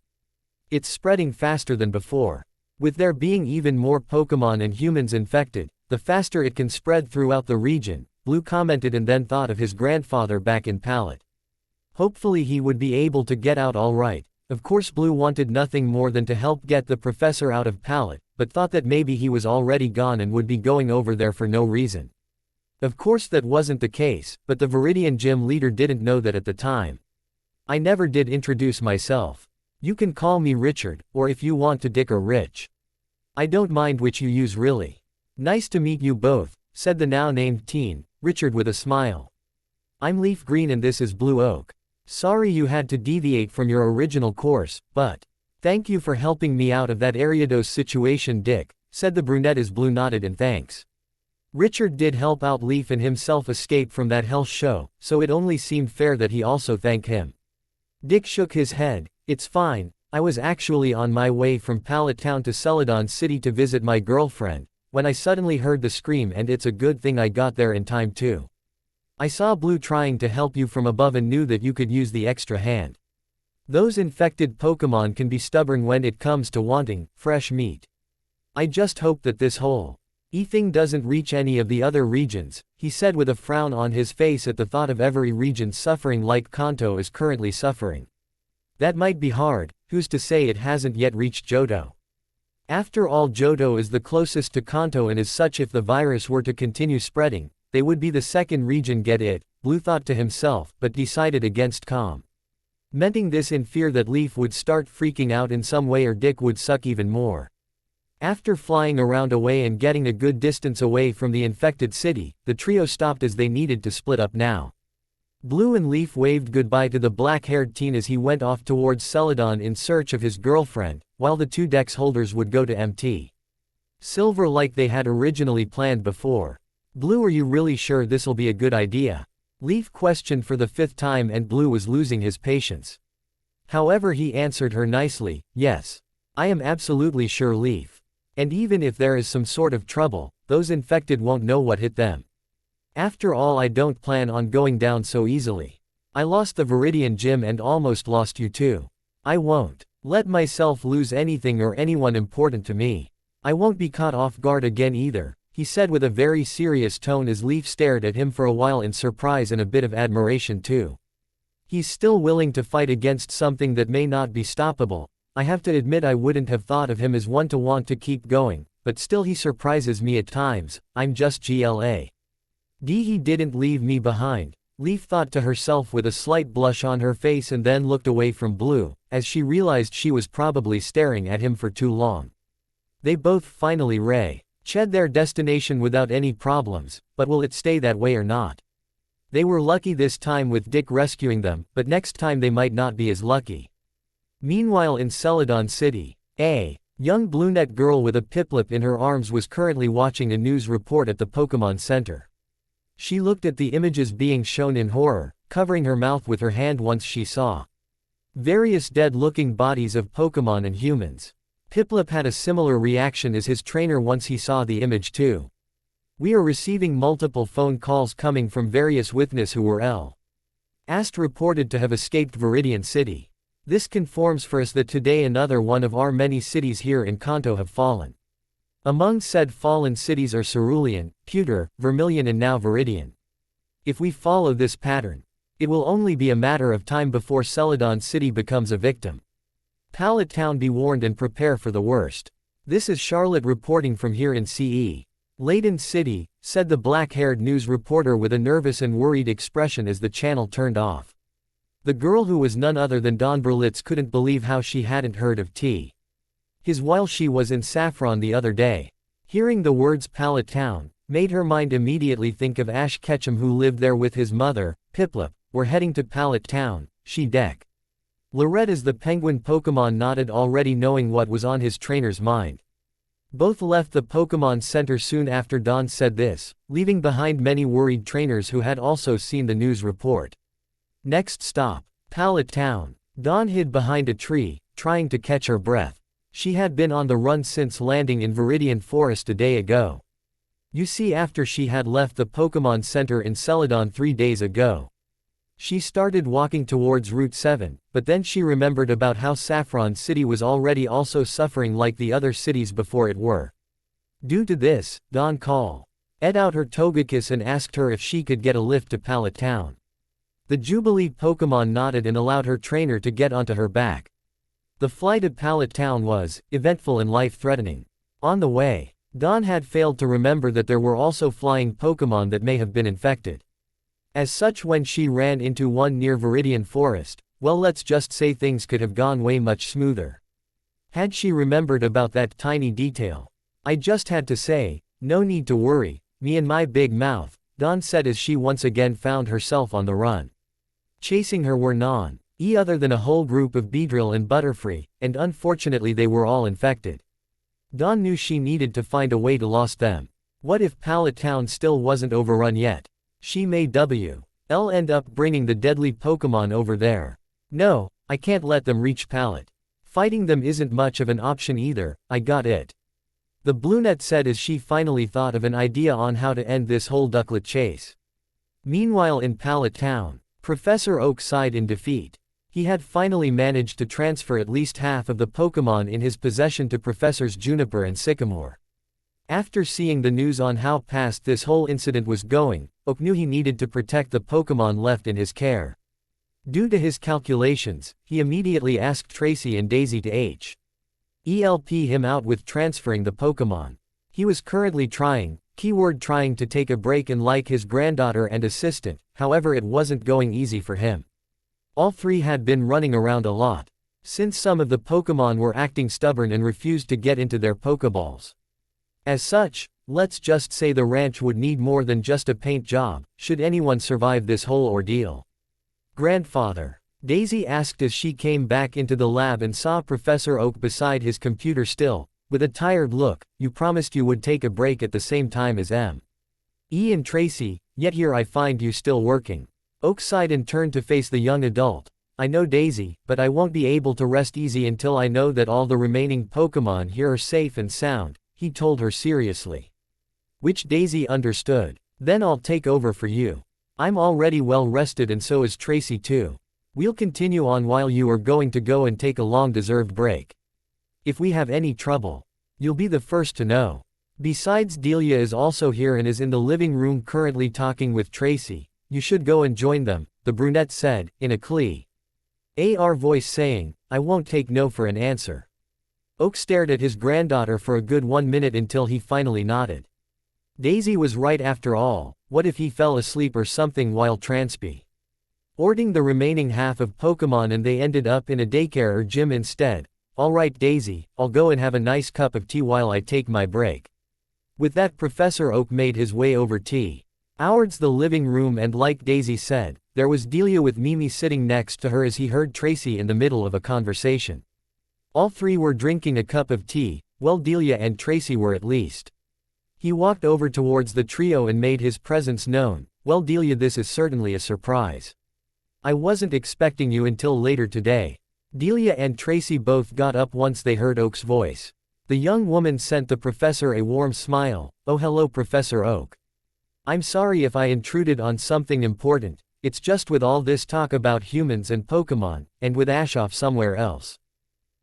It's spreading faster than before. With there being even more Pokemon and humans infected, the faster it can spread throughout the region, Blue commented, and then thought of his grandfather back in Pallet. Hopefully he would be able to get out alright. Of course Blue wanted nothing more than to help get the professor out of Pallet, but thought that maybe he was already gone and would be going over there for no reason. Of course that wasn't the case, but the Viridian gym leader didn't know that at the time. I never did introduce myself. You can call me Richard, or if you want to Dick or Rich. I don't mind which you use really. Nice to meet you both, said the now named teen, Richard with a smile. I'm Leaf Green and this is Blue Oak. Sorry you had to deviate from your original course, but thank you for helping me out of that Ariados situation, Dick, said the brunette as Blue nodded in thanks. Richard did help out Leaf and himself escape from that hell show, so it only seemed fair that he also thank him. Dick shook his head. It's fine, I was actually on my way from Pallet Town to Celadon City to visit my girlfriend, when I suddenly heard the scream, and it's a good thing I got there in time too. I saw Blue trying to help you from above and knew that you could use the extra hand. Those infected Pokemon can be stubborn when it comes to wanting fresh meat. I just hope that this whole thing doesn't reach any of the other regions, he said with a frown on his face at the thought of every region suffering like Kanto is currently suffering. That might be hard, who's to say it hasn't yet reached Johto? After all, Johto is the closest to Kanto, and as such, if the virus were to continue spreading, they would be the second region get it, Blue thought to himself, but decided against commenting this in fear that Leaf would start freaking out in some way or Dick would suck even more. After flying around away and getting a good distance away from the infected city, the trio stopped as they needed to split up now. Blue and Leaf waved goodbye to the black-haired teen as he went off towards Celadon in search of his girlfriend, while the 2 dex holders would go to MT Silver like they had originally planned before. Blue, are you really sure this'll be a good idea? Leaf questioned for the 5th time and Blue was losing his patience. However, he answered her nicely, yes. I am absolutely sure, Leaf. And even if there is some sort of trouble, those infected won't know what hit them. After all, I don't plan on going down so easily. I lost the Viridian gym and almost lost you too. I won't let myself lose anything or anyone important to me. I won't be caught off guard again either, he said with a very serious tone as Leaf stared at him for a while in surprise and a bit of admiration too. He's still willing to fight against something that may not be stoppable. I have to admit I wouldn't have thought of him as one to want to keep going, but still he surprises me at times. I'm just GLA. He didn't leave me behind, Leaf thought to herself with a slight blush on her face and then looked away from Blue, as she realized she was probably staring at him for too long. They both finally reached their destination without any problems, but will it stay that way or not? They were lucky this time with Dick rescuing them, but next time they might not be as lucky. Meanwhile in Celadon City, a young brunette girl with a Piplup in her arms was currently watching a news report at the Pokemon Center. She looked at the images being shown in horror, covering her mouth with her hand once she saw various dead-looking bodies of Pokemon and humans. Piplup had a similar reaction as his trainer once he saw the image too. We are receiving multiple phone calls coming from various witnesses who were last reported to have escaped Viridian City. This confirms for us that today another one of our many cities here in Kanto have fallen. Among said fallen cities are Cerulean, Pewter, Vermilion and now Viridian. If we follow this pattern, it will only be a matter of time before Celadon City becomes a victim. Pallet Town, be warned and prepare for the worst. This is Charlotte reporting from here in CE. Layton City, said the black-haired news reporter with a nervous and worried expression as the channel turned off. The girl, who was none other than Dawn Berlitz, couldn't believe how she hadn't heard of his while she was in Saffron the other day. Hearing the words Pallet Town made her mind immediately think of Ash Ketchum, who lived there with his mother, Piplup. We're heading to Pallet Town, she deck. Lorette as the penguin Pokemon nodded, already knowing what was on his trainer's mind. Both left the Pokemon Center soon after Dawn said this, leaving behind many worried trainers who had also seen the news report. Next stop, Pallet Town. Dawn hid behind a tree, trying to catch her breath. She had been on the run since landing in Viridian Forest a day ago. You see, after she had left the Pokemon Center in Celadon 3 days ago, she started walking towards Route 7, but then she remembered about how Saffron City was already also suffering like the other cities before it were. Due to this, Dawn called out her Togekiss and asked her if she could get a lift to Pallet Town. The Jubilee Pokemon nodded and allowed her trainer to get onto her back. The flight to Pallet Town was eventful and life-threatening. On the way, Dawn had failed to remember that there were also flying Pokemon that may have been infected. As such, when she ran into one near Viridian Forest, well, let's just say things could have gone way much smoother had she remembered about that tiny detail. I just had to say, no need to worry, me and my big mouth, Dawn said as she once again found herself on the run. Chasing her were none other than a whole group of Beedrill and Butterfree, and unfortunately they were all infected. Dawn knew she needed to find a way to lost them. What if Pallet Town still wasn't overrun yet? She may end up bringing the deadly Pokemon over there. No, I can't let them reach Pallet. Fighting them isn't much of an option either, I got it. The brunette said as she finally thought of an idea on how to end this whole ducklet chase. Meanwhile in Pallet Town, Professor Oak sighed in defeat. He had finally managed to transfer at least half of the Pokemon in his possession to Professors Juniper and Sycamore. After seeing the news on how past this whole incident was going, Oak knew he needed to protect the Pokemon left in his care. Due to his calculations, he immediately asked Tracy and Daisy to help him out with transferring the Pokemon. He was currently trying to take a break and like his granddaughter and assistant, however it wasn't going easy for him. All three had been running around a lot, since some of the Pokemon were acting stubborn and refused to get into their Pokeballs. As such, let's just say the ranch would need more than just a paint job, should anyone survive this whole ordeal. Grandfather, Daisy asked as she came back into the lab and saw Professor Oak beside his computer still, with a tired look. You promised you would take a break at the same time as and Tracy, yet here I find you still working. Oak sighed and turned to face the young adult. I know Daisy, but I won't be able to rest easy until I know that all the remaining Pokémon here are safe and sound, he told her seriously. Which Daisy understood. Then I'll take over for you. I'm already well rested and so is Tracy too. We'll continue on while you are going to go and take a long-deserved break. If we have any trouble, you'll be the first to know. Besides, Delia is also here and is in the living room currently talking with Tracy. You should go and join them, the brunette said, in a clear voice saying, I won't take no for an answer. Oak stared at his granddaughter for a good 1 minute until he finally nodded. Daisy was right after all. What if he fell asleep or something while transporting the remaining half of Pokémon and they ended up in a daycare or gym instead? Alright Daisy, I'll go and have a nice cup of tea while I take my break. With that, Professor Oak made his way over towards the living room and like Daisy said, there was Delia with Mimi sitting next to her as he heard Tracy in the middle of a conversation. All three were drinking a cup of tea, well Delia and Tracy were at least. He walked over towards the trio and made his presence known. Well Delia, this is certainly a surprise. I wasn't expecting you until later today. Delia and Tracy both got up once they heard Oak's voice. The young woman sent the professor a warm smile. Oh hello Professor Oak. I'm sorry if I intruded on something important, it's just with all this talk about humans and Pokémon, and with Ash off somewhere else.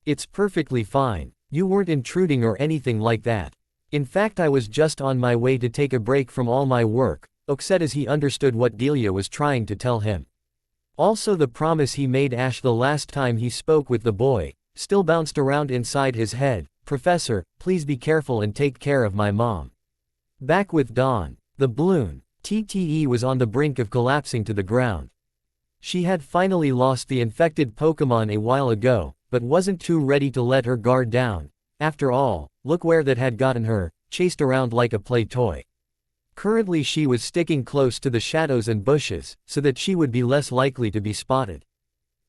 It's perfectly fine, you weren't intruding or anything like that. In fact I was just on my way to take a break from all my work, Oak said as he understood what Delia was trying to tell him. Also the promise he made Ash the last time he spoke with the boy, still bounced around inside his head. Professor, please be careful and take care of my mom. Back with Dawn. The balloon, TTE, was on the brink of collapsing to the ground. She had finally lost the infected Pokémon a while ago, but wasn't too ready to let her guard down. After all, look where that had gotten her, chased around like a play toy. Currently she was sticking close to the shadows and bushes, so that she would be less likely to be spotted.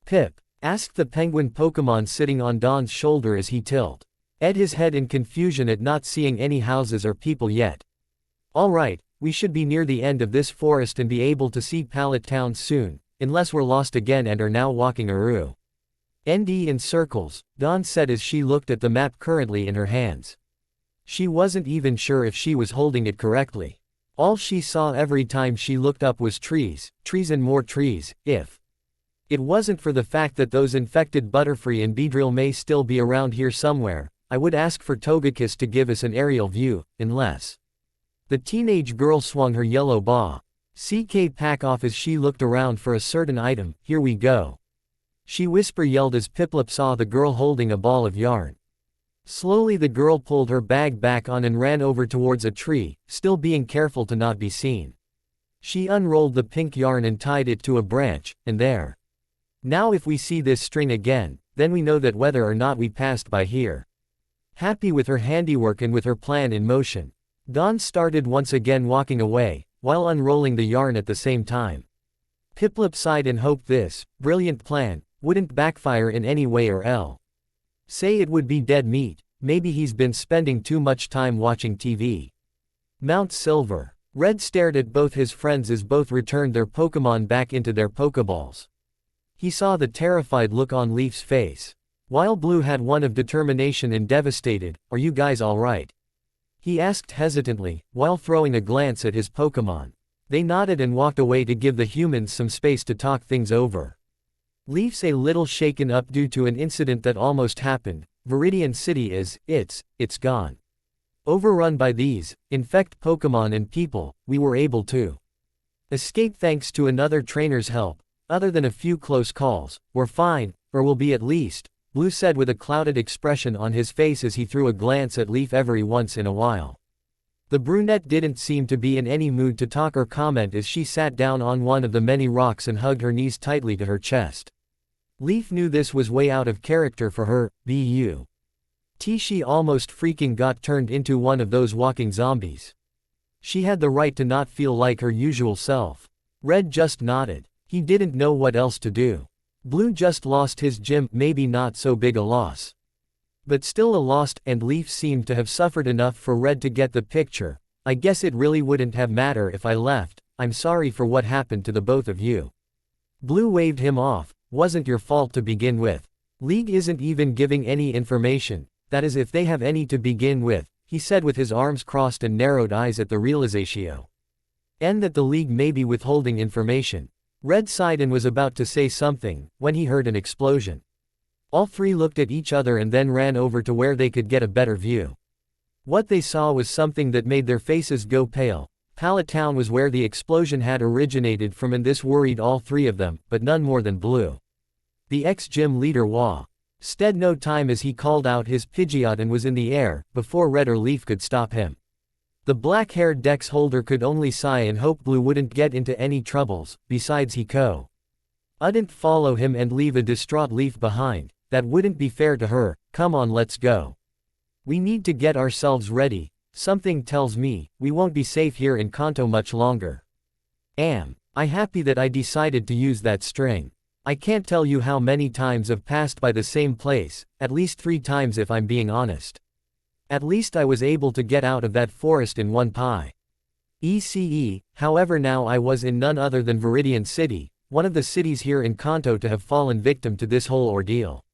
Pip? Asked the penguin Pokémon sitting on Dawn's shoulder as he tilted his head in confusion at not seeing any houses or people yet. Alright, we should be near the end of this forest and be able to see Pallet Town soon, unless we're lost again and are now walking around in circles, Dawn said as she looked at the map currently in her hands. She wasn't even sure if she was holding it correctly. All she saw every time she looked up was trees and more trees. If it wasn't for the fact that those infected Butterfree and Beedrill may still be around here somewhere, I would ask for Togekiss to give us an aerial view, unless. The teenage girl swung her yellow CK pack off as she looked around for a certain item. Here we go. She yelled as Piplup saw the girl holding a ball of yarn. Slowly the girl pulled her bag back on and ran over towards a tree, still being careful to not be seen. She unrolled the pink yarn and tied it to a branch, and there. Now if we see this string again, then we know that whether or not we passed by here. Happy with her handiwork and with her plan in motion, Dawn started once again walking away, while unrolling the yarn at the same time. Piplup sighed and hoped this brilliant plan wouldn't backfire in any way or else. Say it would be dead meat. Maybe he's been spending too much time watching TV. Mount Silver. Red stared at both his friends as both returned their Pokémon back into their Pokéballs. He saw the terrified look on Leaf's face, while Blue had one of determination and devastated. Are you guys alright? He asked hesitantly, while throwing a glance at his Pokémon. They nodded and walked away to give the humans some space to talk things over. Leaf's a little shaken up due to an incident that almost happened. Viridian City it's gone. Overrun by these infect Pokémon and people. We were able to escape thanks to another trainer's help. Other than a few close calls, we're fine, or will be at least, Blue said with a clouded expression on his face as he threw a glance at Leaf every once in a while. The brunette didn't seem to be in any mood to talk or comment as she sat down on one of the many rocks and hugged her knees tightly to her chest. Leaf knew this was way out of character for her, she almost freaking got turned into one of those walking zombies. She had the right to not feel like her usual self. Red just nodded. He didn't know what else to do. Blue just lost his gym, maybe not so big a loss, but still a loss, and Leaf seemed to have suffered enough for Red to get the picture. I guess it really wouldn't have mattered if I left. I'm sorry for what happened to the both of you. Blue waved him off. Wasn't your fault to begin with. League isn't even giving any information, that is if they have any to begin with, he said with his arms crossed and narrowed eyes at the realizatio. And that the League may be withholding information. Red sighed and was about to say something, when he heard an explosion. All three looked at each other and then ran over to where they could get a better view. What they saw was something that made their faces go pale. Pallet Town was where the explosion had originated from, and this worried all three of them, but none more than Blue. The ex-gym leader wasted no time as he called out his Pidgeot and was in the air, before Red or Leaf could stop him. The black-haired Dex holder could only sigh and hope Blue wouldn't get into any troubles, besides he couldn't follow him and leave a distraught Leaf behind. That wouldn't be fair to her. Come on, let's go. We need to get ourselves ready. Something tells me, we won't be safe here in Kanto much longer. Am I happy that I decided to use that string. I can't tell you how many times I've passed by the same place, at least 3 times if I'm being honest. At least I was able to get out of that forest in one pie. However, now I was in none other than Viridian City, one of the cities here in Kanto to have fallen victim to this whole ordeal.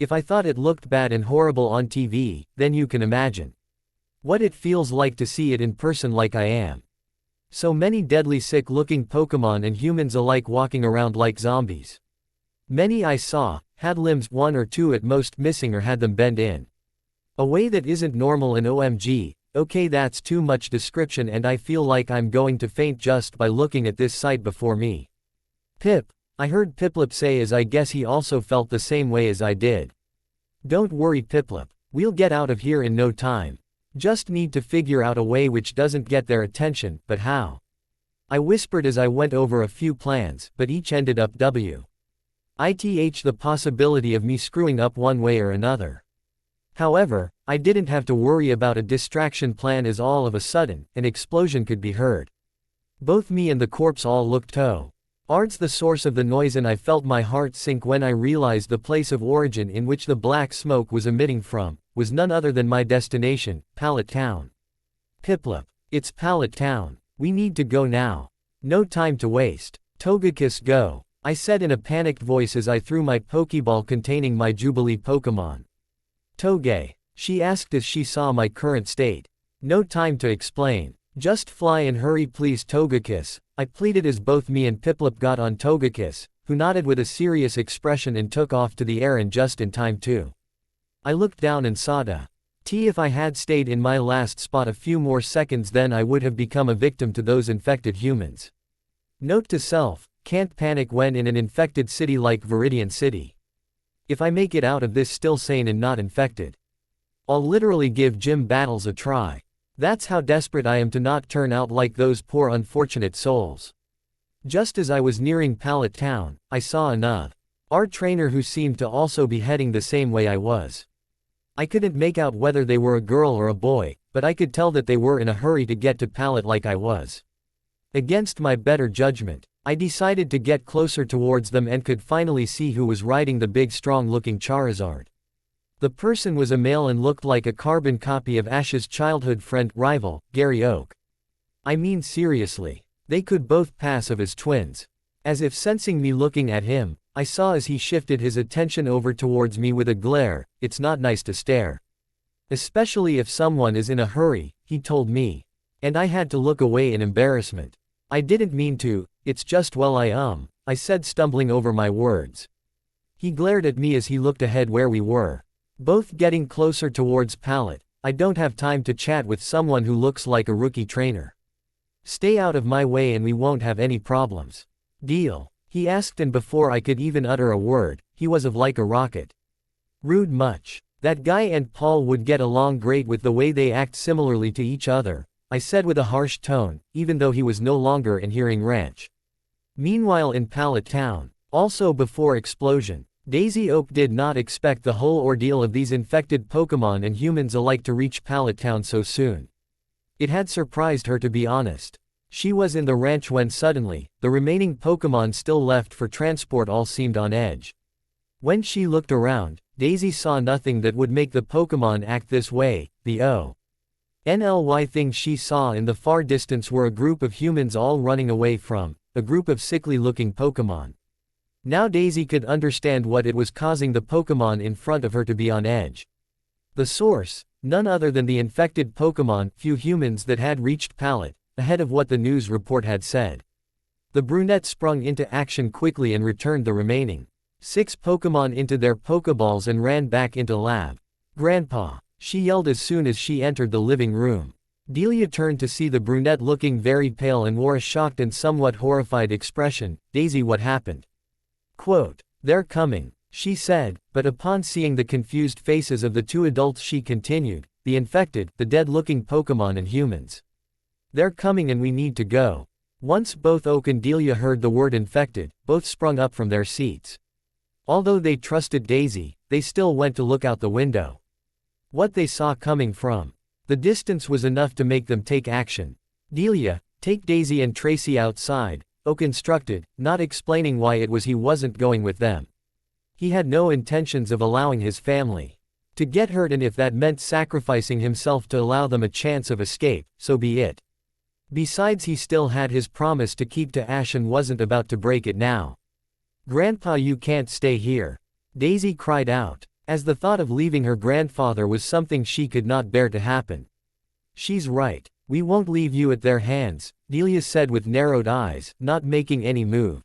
If I thought it looked bad and horrible on TV, then you can imagine what it feels like to see it in person like I am. So many deadly sick-looking Pokemon and humans alike walking around like zombies. Many I saw had limbs, 1 or 2 at most missing, or had them bent in a way that isn't normal, and OMG, okay, that's too much description and I feel like I'm going to faint just by looking at this sight before me. Pip, I heard Piplup say, as I guess he also felt the same way as I did. Don't worry Piplup, we'll get out of here in no time. Just need to figure out a way which doesn't get their attention, but how? I whispered as I went over a few plans, but each ended up the possibility of me screwing up one way or another. However, I didn't have to worry about a distraction plan, as all of a sudden, an explosion could be heard. Both me and the corpse all looked towards the source of the noise, and I felt my heart sink when I realized the place of origin in which the black smoke was emitting from was none other than my destination, Pallet Town. Piplup, it's Pallet Town. We need to go now. No time to waste. Togekiss, go, I said in a panicked voice as I threw my Pokeball containing my Jubilee Pokemon. Toge, she asked as she saw my current state. No time to explain. Just fly and hurry please Togekiss, I pleaded as both me and Piplup got on Togekiss, who nodded with a serious expression and took off to the air, and just in time too. I looked down and saw if I had stayed in my last spot a few more seconds, then I would have become a victim to those infected humans. Note to self, can't panic when in an infected city like Viridian City. If I make it out of this still sane and not infected, I'll literally give gym battles a try. That's how desperate I am to not turn out like those poor unfortunate souls. Just as I was nearing Pallet Town, I saw another trainer who seemed to also be heading the same way I was. I couldn't make out whether they were a girl or a boy, but I could tell that they were in a hurry to get to Pallet like I was. Against my better judgment, I decided to get closer towards them and could finally see who was riding the big strong-looking Charizard. The person was a male and looked like a carbon copy of Ash's childhood friend, rival, Gary Oak. I mean seriously, they could both pass off as twins. As if sensing me looking at him, I saw as he shifted his attention over towards me with a glare. It's not nice to stare. Especially if someone is in a hurry, he told me. And I had to look away in embarrassment. I didn't mean to, it's just I said, stumbling over my words. He glared at me as he looked ahead where we were. Both getting closer towards Pallet. I don't have time to chat with someone who looks like a rookie trainer. Stay out of my way and we won't have any problems. Deal? He asked, and before I could even utter a word, he was off like a rocket. Rude much. That guy and Paul would get along great with the way they act similarly to each other, I said with a harsh tone, even though he was no longer in hearing range. Meanwhile in Pallet Town, also before explosion, Daisy Oak did not expect the whole ordeal of these infected Pokemon and humans alike to reach Pallet Town so soon. It had surprised her, to be honest. She was in the ranch when suddenly, the remaining Pokemon still left for transport all seemed on edge. When she looked around, Daisy saw nothing that would make the Pokemon act this way. The only thing she saw in the far distance were a group of humans all running away from a group of sickly-looking Pokemon. Now Daisy could understand what it was causing the Pokémon in front of her to be on edge. The source, none other than the infected Pokémon, few humans that had reached Pallet, ahead of what the news report had said. The brunette sprung into action quickly and returned the remaining 6 Pokémon into their Pokéballs and ran back into lab. "Grandpa!" she yelled as soon as she entered the living room. Delia turned to see the brunette looking very pale and wore a shocked and somewhat horrified expression. "Daisy, what happened?" Quote, "They're coming," she said, but upon seeing the confused faces of the 2 adults she continued, "The infected, the dead-looking Pokémon and humans. They're coming and we need to go." Once both Oak and Delia heard the word infected, both sprung up from their seats. Although they trusted Daisy, they still went to look out the window. What they saw coming from the distance was enough to make them take action. "Delia, take Daisy and Tracy outside," Oak instructed, not explaining why it was he wasn't going with them. He had no intentions of allowing his family to get hurt, and if that meant sacrificing himself to allow them a chance of escape, so be it. Besides, he still had his promise to keep to Ash and wasn't about to break it now. "Grandpa, you can't stay here," Daisy cried out, as the thought of leaving her grandfather was something she could not bear to happen. "She's right. We won't leave you at their hands," Delia said with narrowed eyes, not making any move.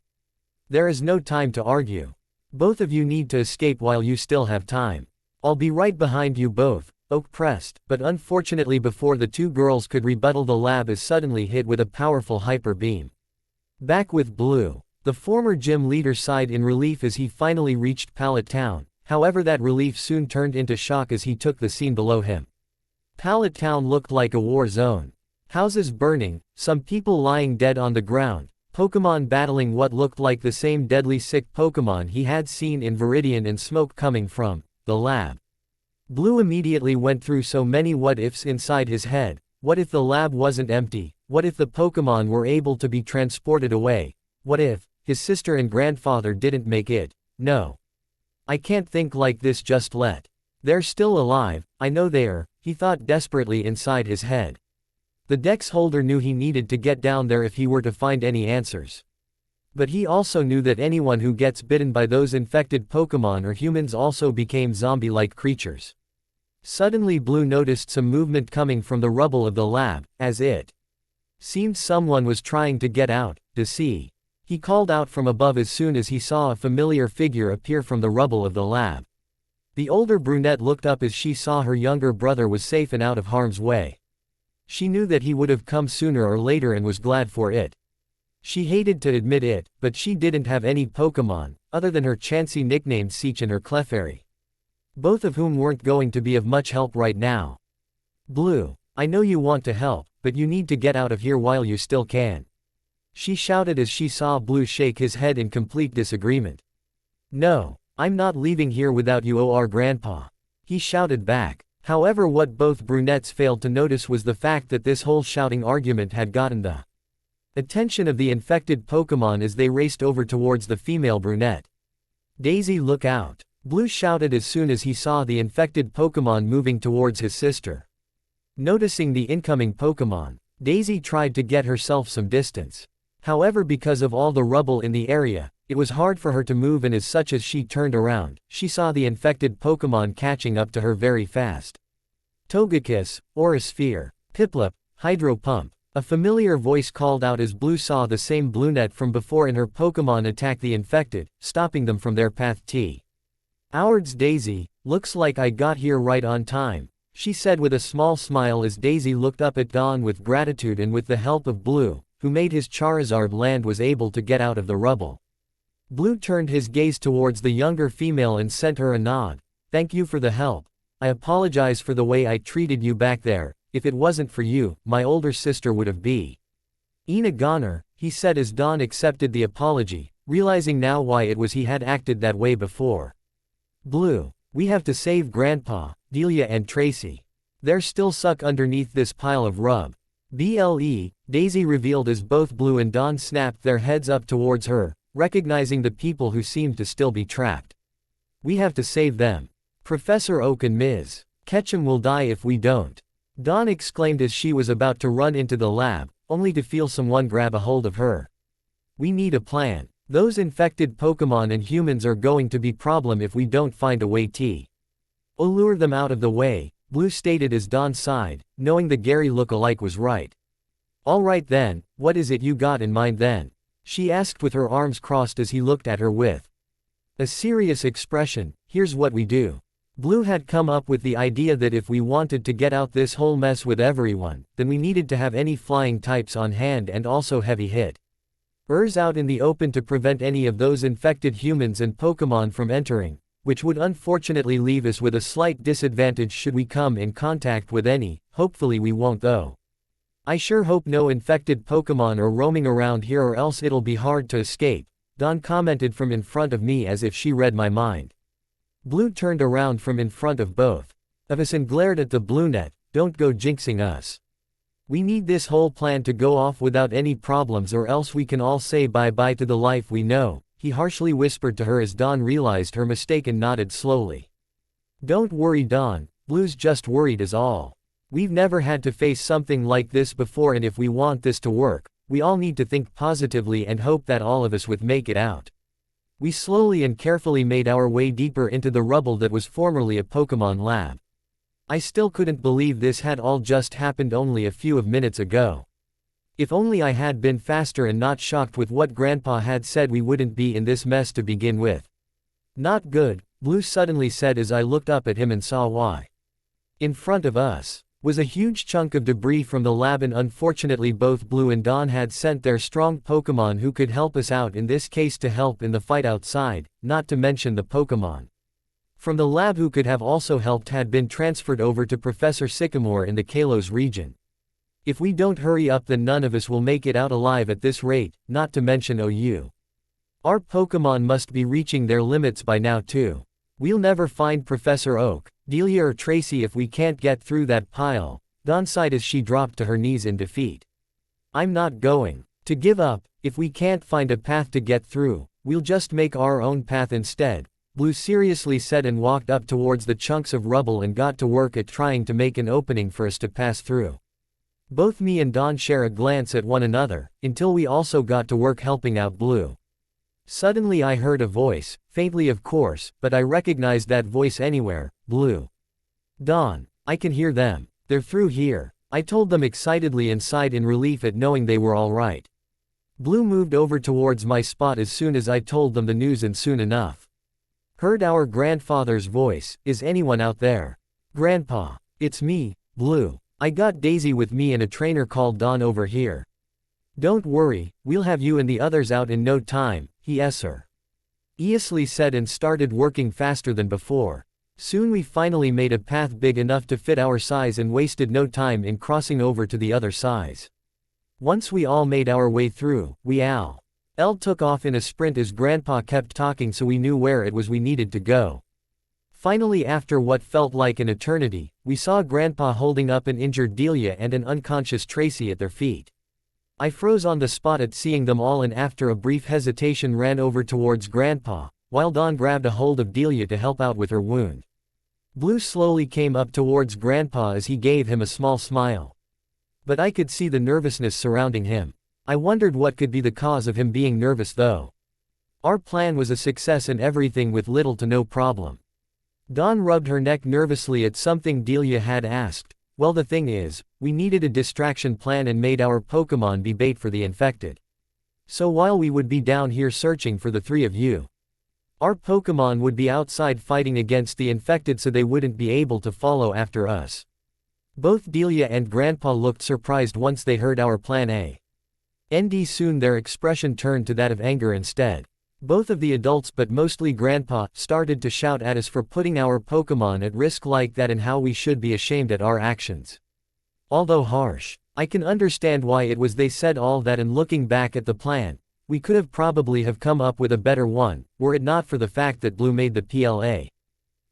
"There is no time to argue. Both of you need to escape while you still have time. I'll be right behind you both," Oak pressed, but unfortunately before the 2 girls could rebuttal, the lab is suddenly hit with a powerful hyper beam. Back with Blue. The former gym leader sighed in relief as he finally reached Pallet Town. However, that relief soon turned into shock as he took the scene below him. Pallet Town looked like a war zone. Houses burning, some people lying dead on the ground, Pokémon battling what looked like the same deadly sick Pokémon he had seen in Viridian, and smoke coming from the lab. Blue immediately went through so many what-ifs inside his head. What if the lab wasn't empty? What if the Pokémon were able to be transported away? What if his sister and grandfather didn't make it? No. "I can't think like this just let. They're still alive, I know they're," he thought desperately inside his head. The Dex holder knew he needed to get down there if he were to find any answers. But he also knew that anyone who gets bitten by those infected Pokémon or humans also became zombie-like creatures. Suddenly Blue noticed some movement coming from the rubble of the lab, as it seemed someone was trying to get out, to see. He called out from above as soon as he saw a familiar figure appear from the rubble of the lab. The older brunette looked up as she saw her younger brother was safe and out of harm's way. She knew that he would have come sooner or later and was glad for it. She hated to admit it, but she didn't have any Pokémon, other than her Chansey nicknamed Seach and her Clefairy. Both of whom weren't going to be of much help right now. "Blue, I know you want to help, but you need to get out of here while you still can," she shouted as she saw Blue shake his head in complete disagreement. "No, I'm not leaving here without you, or Grandpa," he shouted back. However, what both brunettes failed to notice was the fact that this whole shouting argument had gotten the attention of the infected Pokémon as they raced over towards the female brunette. "Daisy, look out," Blue shouted as soon as he saw the infected Pokémon moving towards his sister. Noticing the incoming Pokémon, Daisy tried to get herself some distance. However, because of all the rubble in the area, it was hard for her to move, and as such as she turned around, she saw the infected Pokémon catching up to her very fast. "Togekiss, Aurasphere, Piplup, Hydro Pump," a familiar voice called out as Blue saw the same brunette from before and her Pokémon attack the infected, stopping them from their path. "Ours, Daisy, looks like I got here right on time," she said with a small smile as Daisy looked up at Dawn with gratitude, and with the help of Blue, who made his Charizard land, was able to get out of the rubble. Blue turned his gaze towards the younger female and sent her a nod. "Thank you for the help. I apologize for the way I treated you back there. If it wasn't for you, my older sister would have been a goner," he said as Dawn accepted the apology, realizing now why it was he had acted that way before. "Blue, we have to save Grandpa, Delia and Tracy. They're still stuck underneath this pile of rub. BLE, Daisy revealed as both Blue and Dawn snapped their heads up towards her, recognizing the people who seemed to still be trapped. "We have to save them. Professor Oak and Ms. Ketchum will die if we don't," Dawn exclaimed as she was about to run into the lab, only to feel someone grab a hold of her. "We need a plan," Those infected Pokemon and humans are going to be problem if we don't find a way to lure them out of the way, Blue stated as Dawn sighed, knowing the Gary look-alike was right. Alright then, what is it you got in mind then? She asked with her arms crossed as he looked at her with a serious expression. Here's what we do. Blue had come up with the idea that if we wanted to get out this whole mess with everyone, then we needed to have any flying types on hand and also heavy hit out in the open to prevent any of those infected humans and Pokemon from entering, which would unfortunately leave us with a slight disadvantage should we come in contact with any. Hopefully we won't though. I sure hope no infected Pokemon are roaming around here or else it'll be hard to escape, Dawn commented from in front of me as if she read my mind. Blue turned around from in front of both of us and glared at the Bluenet. Don't go jinxing us. We need this whole plan to go off without any problems or else we can all say bye-bye to the life we know, he harshly whispered to her as Dawn realized her mistake and nodded slowly. Don't worry Dawn, Blue's just worried is all. We've never had to face something like this before and if we want this to work, we all need to think positively and hope that all of us would make it out. We slowly and carefully made our way deeper into the rubble that was formerly a Pokemon lab. I still couldn't believe this had all just happened only a few minutes ago. If only I had been faster and not shocked with what Grandpa had said, we wouldn't be in this mess to begin with. Not good, Blue suddenly said as I looked up at him and saw why. In front of us was a huge chunk of debris from the lab, and unfortunately both Blue and Dawn had sent their strong Pokemon who could help us out, in this case to help in the fight outside, not to mention the Pokemon from the lab who could have also helped had been transferred over to Professor Sycamore in the Kalos region. If we don't hurry up then none of us will make it out alive at this rate, not to mention OU. Our Pokemon must be reaching their limits by now too. We'll never find Professor Oak, Delia or Tracy if we can't get through that pile, Dawn sighed as she dropped to her knees in defeat. I'm not going to give up. If we can't find a path to get through, we'll just make our own path instead, Blue seriously said and walked up towards the chunks of rubble and got to work at trying to make an opening for us to pass through. Both me and Dawn share a glance at one another, until we also got to work helping out Blue. Suddenly I heard a voice, faintly of course, but I recognized that voice anywhere. Blue. Dawn, I can hear them. They're through here, I told them excitedly and sighed in relief at knowing they were all right. Blue moved over towards my spot as soon as I told them the news and soon enough heard our grandfather's voice. Is anyone out there? Grandpa. It's me, Blue. I got Daisy with me and a trainer called Dawn over here. Don't worry, we'll have you and the others out in no time, yes sir. Easley said and started working faster than before. Soon we finally made a path big enough to fit our size and wasted no time in crossing over to the other size. Once we all made our way through, L took off in a sprint as Grandpa kept talking so we knew where it was we needed to go. Finally, after what felt like an eternity, we saw Grandpa holding up an injured Delia and an unconscious Tracy at their feet. I froze on the spot at seeing them all and after a brief hesitation ran over towards Grandpa, while Dawn grabbed a hold of Delia to help out with her wound. Blue slowly came up towards Grandpa as he gave him a small smile. But I could see the nervousness surrounding him. I wondered what could be the cause of him being nervous though. Our plan was a success and everything with little to no problem. Dawn rubbed her neck nervously at something Delia had asked. Well, the thing is, we needed a distraction plan and made our Pokemon be bait for the infected. So while we would be down here searching for the three of you, our Pokemon would be outside fighting against the infected so they wouldn't be able to follow after us. Both Delia and Grandpa looked surprised once they heard our plan A. And soon their expression turned to that of anger instead. Both of the adults, but mostly Grandpa, started to shout at us for putting our Pokemon at risk like that and how we should be ashamed at our actions. Although harsh, I can understand why it was they said all that, and looking back at the plan, we could have probably have come up with a better one, were it not for the fact that Blue made the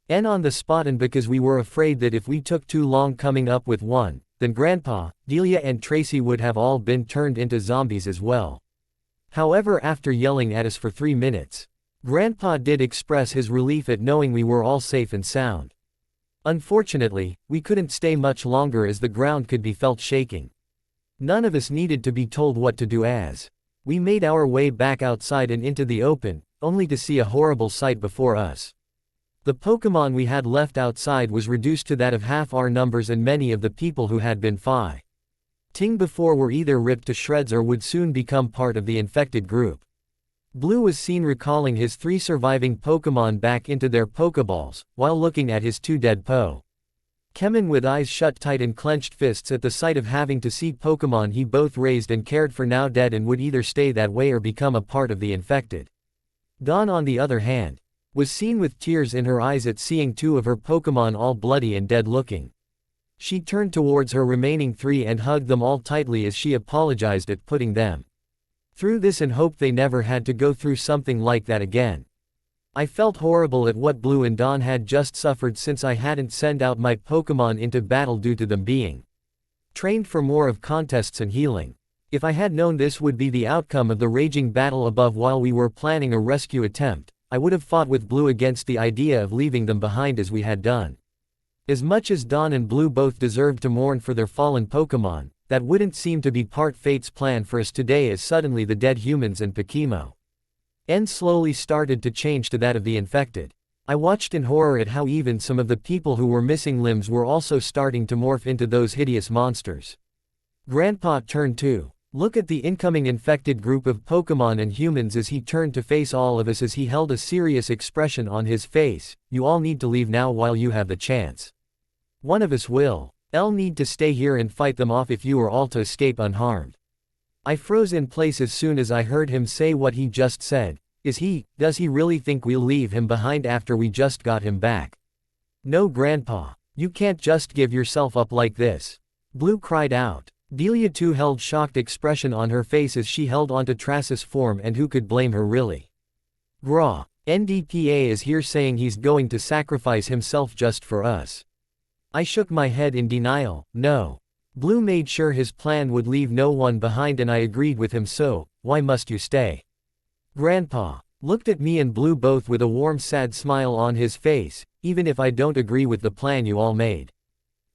plan on the spot and because we were afraid that if we took too long coming up with one, then Grandpa, Delia and Tracy would have all been turned into zombies as well. However, after yelling at us for 3 minutes, Grandpa did express his relief at knowing we were all safe and sound. Unfortunately, we couldn't stay much longer as the ground could be felt shaking. None of us needed to be told what to do as We made our way back outside and into the open, only to see a horrible sight before us. The Pokémon we had left outside was reduced to that of half our numbers, and many of the people who had been fighting before were either ripped to shreds or would soon become part of the infected group. Blue was seen recalling his 3 surviving Pokémon back into their Pokéballs, while looking at his 2 dead Pokémon with eyes shut tight and clenched fists at the sight of having to see Pokémon he both raised and cared for now dead and would either stay that way or become a part of the infected. Dawn, on the other hand, was seen with tears in her eyes at seeing 2 of her Pokémon all bloody and dead looking. She turned towards her remaining 3 and hugged them all tightly as she apologized at putting them through this and hoped they never had to go through something like that again. I felt horrible at what Blue and Dawn had just suffered, since I hadn't sent out my Pokémon into battle due to them being trained for more of contests and healing. If I had known this would be the outcome of the raging battle above while we were planning a rescue attempt, I would have fought with Blue against the idea of leaving them behind as we had done. As much as Dawn and Blue both deserved to mourn for their fallen Pokémon, that wouldn't seem to be part fate's plan for us today, as suddenly the dead humans and Pokémon slowly started to change to that of the infected. I watched in horror at how even some of the people who were missing limbs were also starting to morph into those hideous monsters. Grandpa turned to look at the incoming infected group of Pokémon and humans as he turned to face all of us as he held a serious expression on his face. You all need to leave now while you have the chance. One of us will need to stay here and fight them off if you are all to escape unharmed. I froze in place as soon as I heard him say what he just said. Does he really think we'll leave him behind after we just got him back? No, Grandpa. You can't just give yourself up like this. Blue cried out. Delia too held shocked expression on her face as she held onto Trass's form, and who could blame her really? Graw. NDPA is here saying he's going to sacrifice himself just for us. I shook my head in denial. No. Blue made sure his plan would leave no one behind, and I agreed with him. So, why must you stay? Grandpa looked at me and Blue both with a warm sad smile on his face. Even if I don't agree with the plan you all made,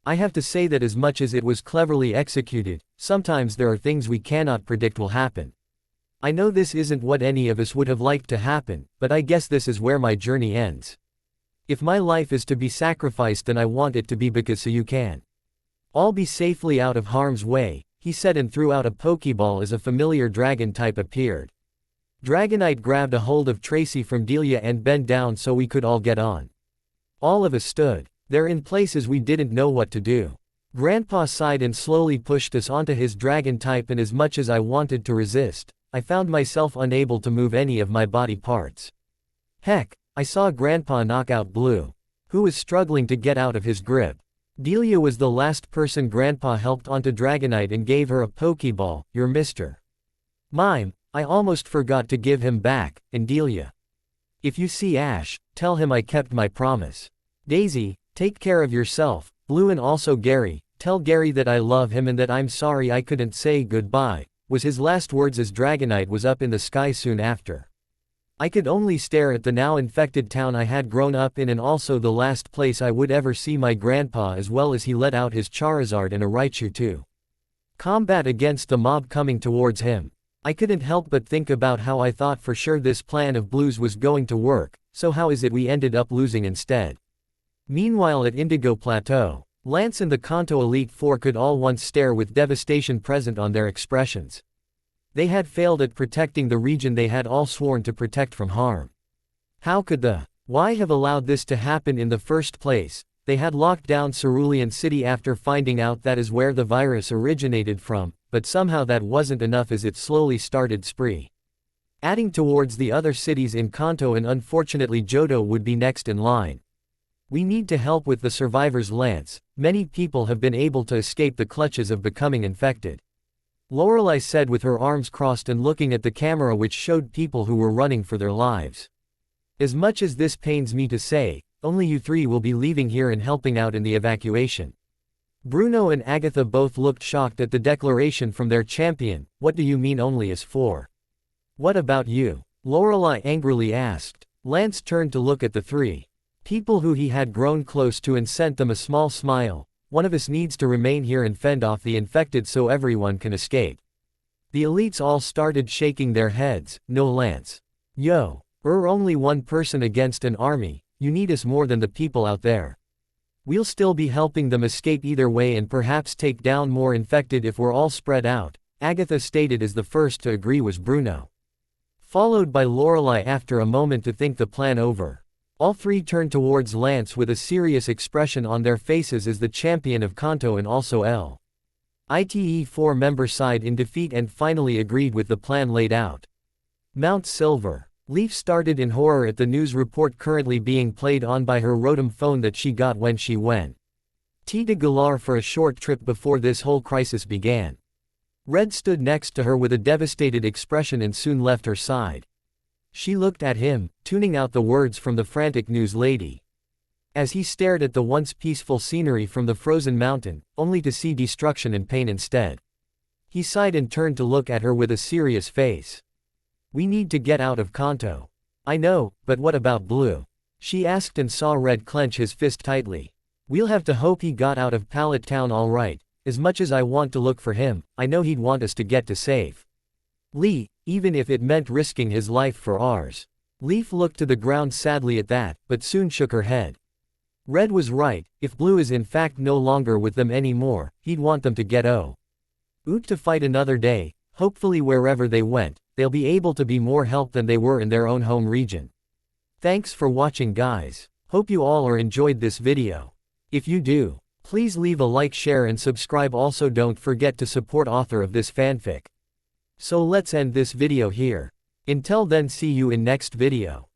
I have to say that as much as it was cleverly executed, sometimes there are things we cannot predict will happen. I know this isn't what any of us would have liked to happen, but I guess this is where my journey ends. If my life is to be sacrificed, then I want it to be because so you can all be safely out of harm's way, he said, and threw out a Pokeball as a familiar dragon type appeared. Dragonite grabbed a hold of Tracy from Delia and bent down so we could all get on. All of us stood there in places we didn't know what to do. Grandpa sighed and slowly pushed us onto his dragon type, and as much as I wanted to resist, I found myself unable to move any of my body parts. Heck, I saw Grandpa knock out Blue, who was struggling to get out of his grip. Delia was the last person Grandpa helped onto Dragonite and gave her a Pokeball. You're Mr. Mime. I almost forgot to give him back. And Delia, if you see Ash, tell him I kept my promise. Daisy, take care of yourself. Blue, and also Gary, tell Gary that I love him and that I'm sorry I couldn't say goodbye, was his last words as Dragonite was up in the sky soon after. I could only stare at the now infected town I had grown up in, and also the last place I would ever see my grandpa, as well as he let out his Charizard and a Raichu to combat against the mob coming towards him. I couldn't help but think about how I thought for sure this plan of Blue's was going to work, so how is it we ended up losing instead? Meanwhile at Indigo Plateau, Lance and the Kanto Elite Four could all once stare with devastation present on their expressions. They had failed at protecting the region they had all sworn to protect from harm. How could the Y have allowed this to happen in the first place? They had locked down Cerulean City after finding out that is where the virus originated from, but somehow that wasn't enough as it slowly started adding towards the other cities in Kanto, and unfortunately Johto would be next in line. We need to help with the survivors, Lance. Many people have been able to escape the clutches of becoming infected. Lorelei said with her arms crossed and looking at the camera which showed people who were running for their lives. As much as this pains me to say, only you three will be leaving here and helping out in the evacuation. Bruno and Agatha both looked shocked at the declaration from their champion. What do you mean only us four? What about you? Lorelei angrily asked. Lance turned to look at the three people who he had grown close to and sent them a small smile. One of us needs to remain here and fend off the infected so everyone can escape. The elites all started shaking their heads. No Lance. Yo. We're only one person against an army, you need us more than the people out there. We'll still be helping them escape either way and perhaps take down more infected if we're all spread out, Agatha stated as the first to agree was Bruno. Followed by Lorelei after a moment to think the plan over. All three turned towards Lance with a serious expression on their faces as the champion of Kanto and also ITE 4-member side in defeat and finally agreed with the plan laid out. Mount Silver. Leaf started in horror at the news report currently being played on by her Rotom phone that she got when she went to Galar for a short trip before this whole crisis began. Red stood next to her with a devastated expression and soon left her side. She looked at him, tuning out the words from the frantic news lady. As he stared at the once peaceful scenery from the frozen mountain, only to see destruction and pain instead. He sighed and turned to look at her with a serious face. We need to get out of Kanto. I know, but what about Blue? She asked and saw Red clench his fist tightly. We'll have to hope he got out of Pallet Town all right. As much as I want to look for him, I know he'd want us to get to safe. Lee, even if it meant risking his life for ours. Leaf looked to the ground sadly at that, but soon shook her head. Red was right, if Blue is in fact no longer with them anymore, he'd want them to get out to fight another day, hopefully wherever they went, they'll be able to be more help than they were in their own home region. Thanks for watching guys. Hope you all are enjoyed this video. If you do, please leave a like, share and subscribe. Also don't forget to support author of this fanfic. So let's end this video here. Until then, see you in next video.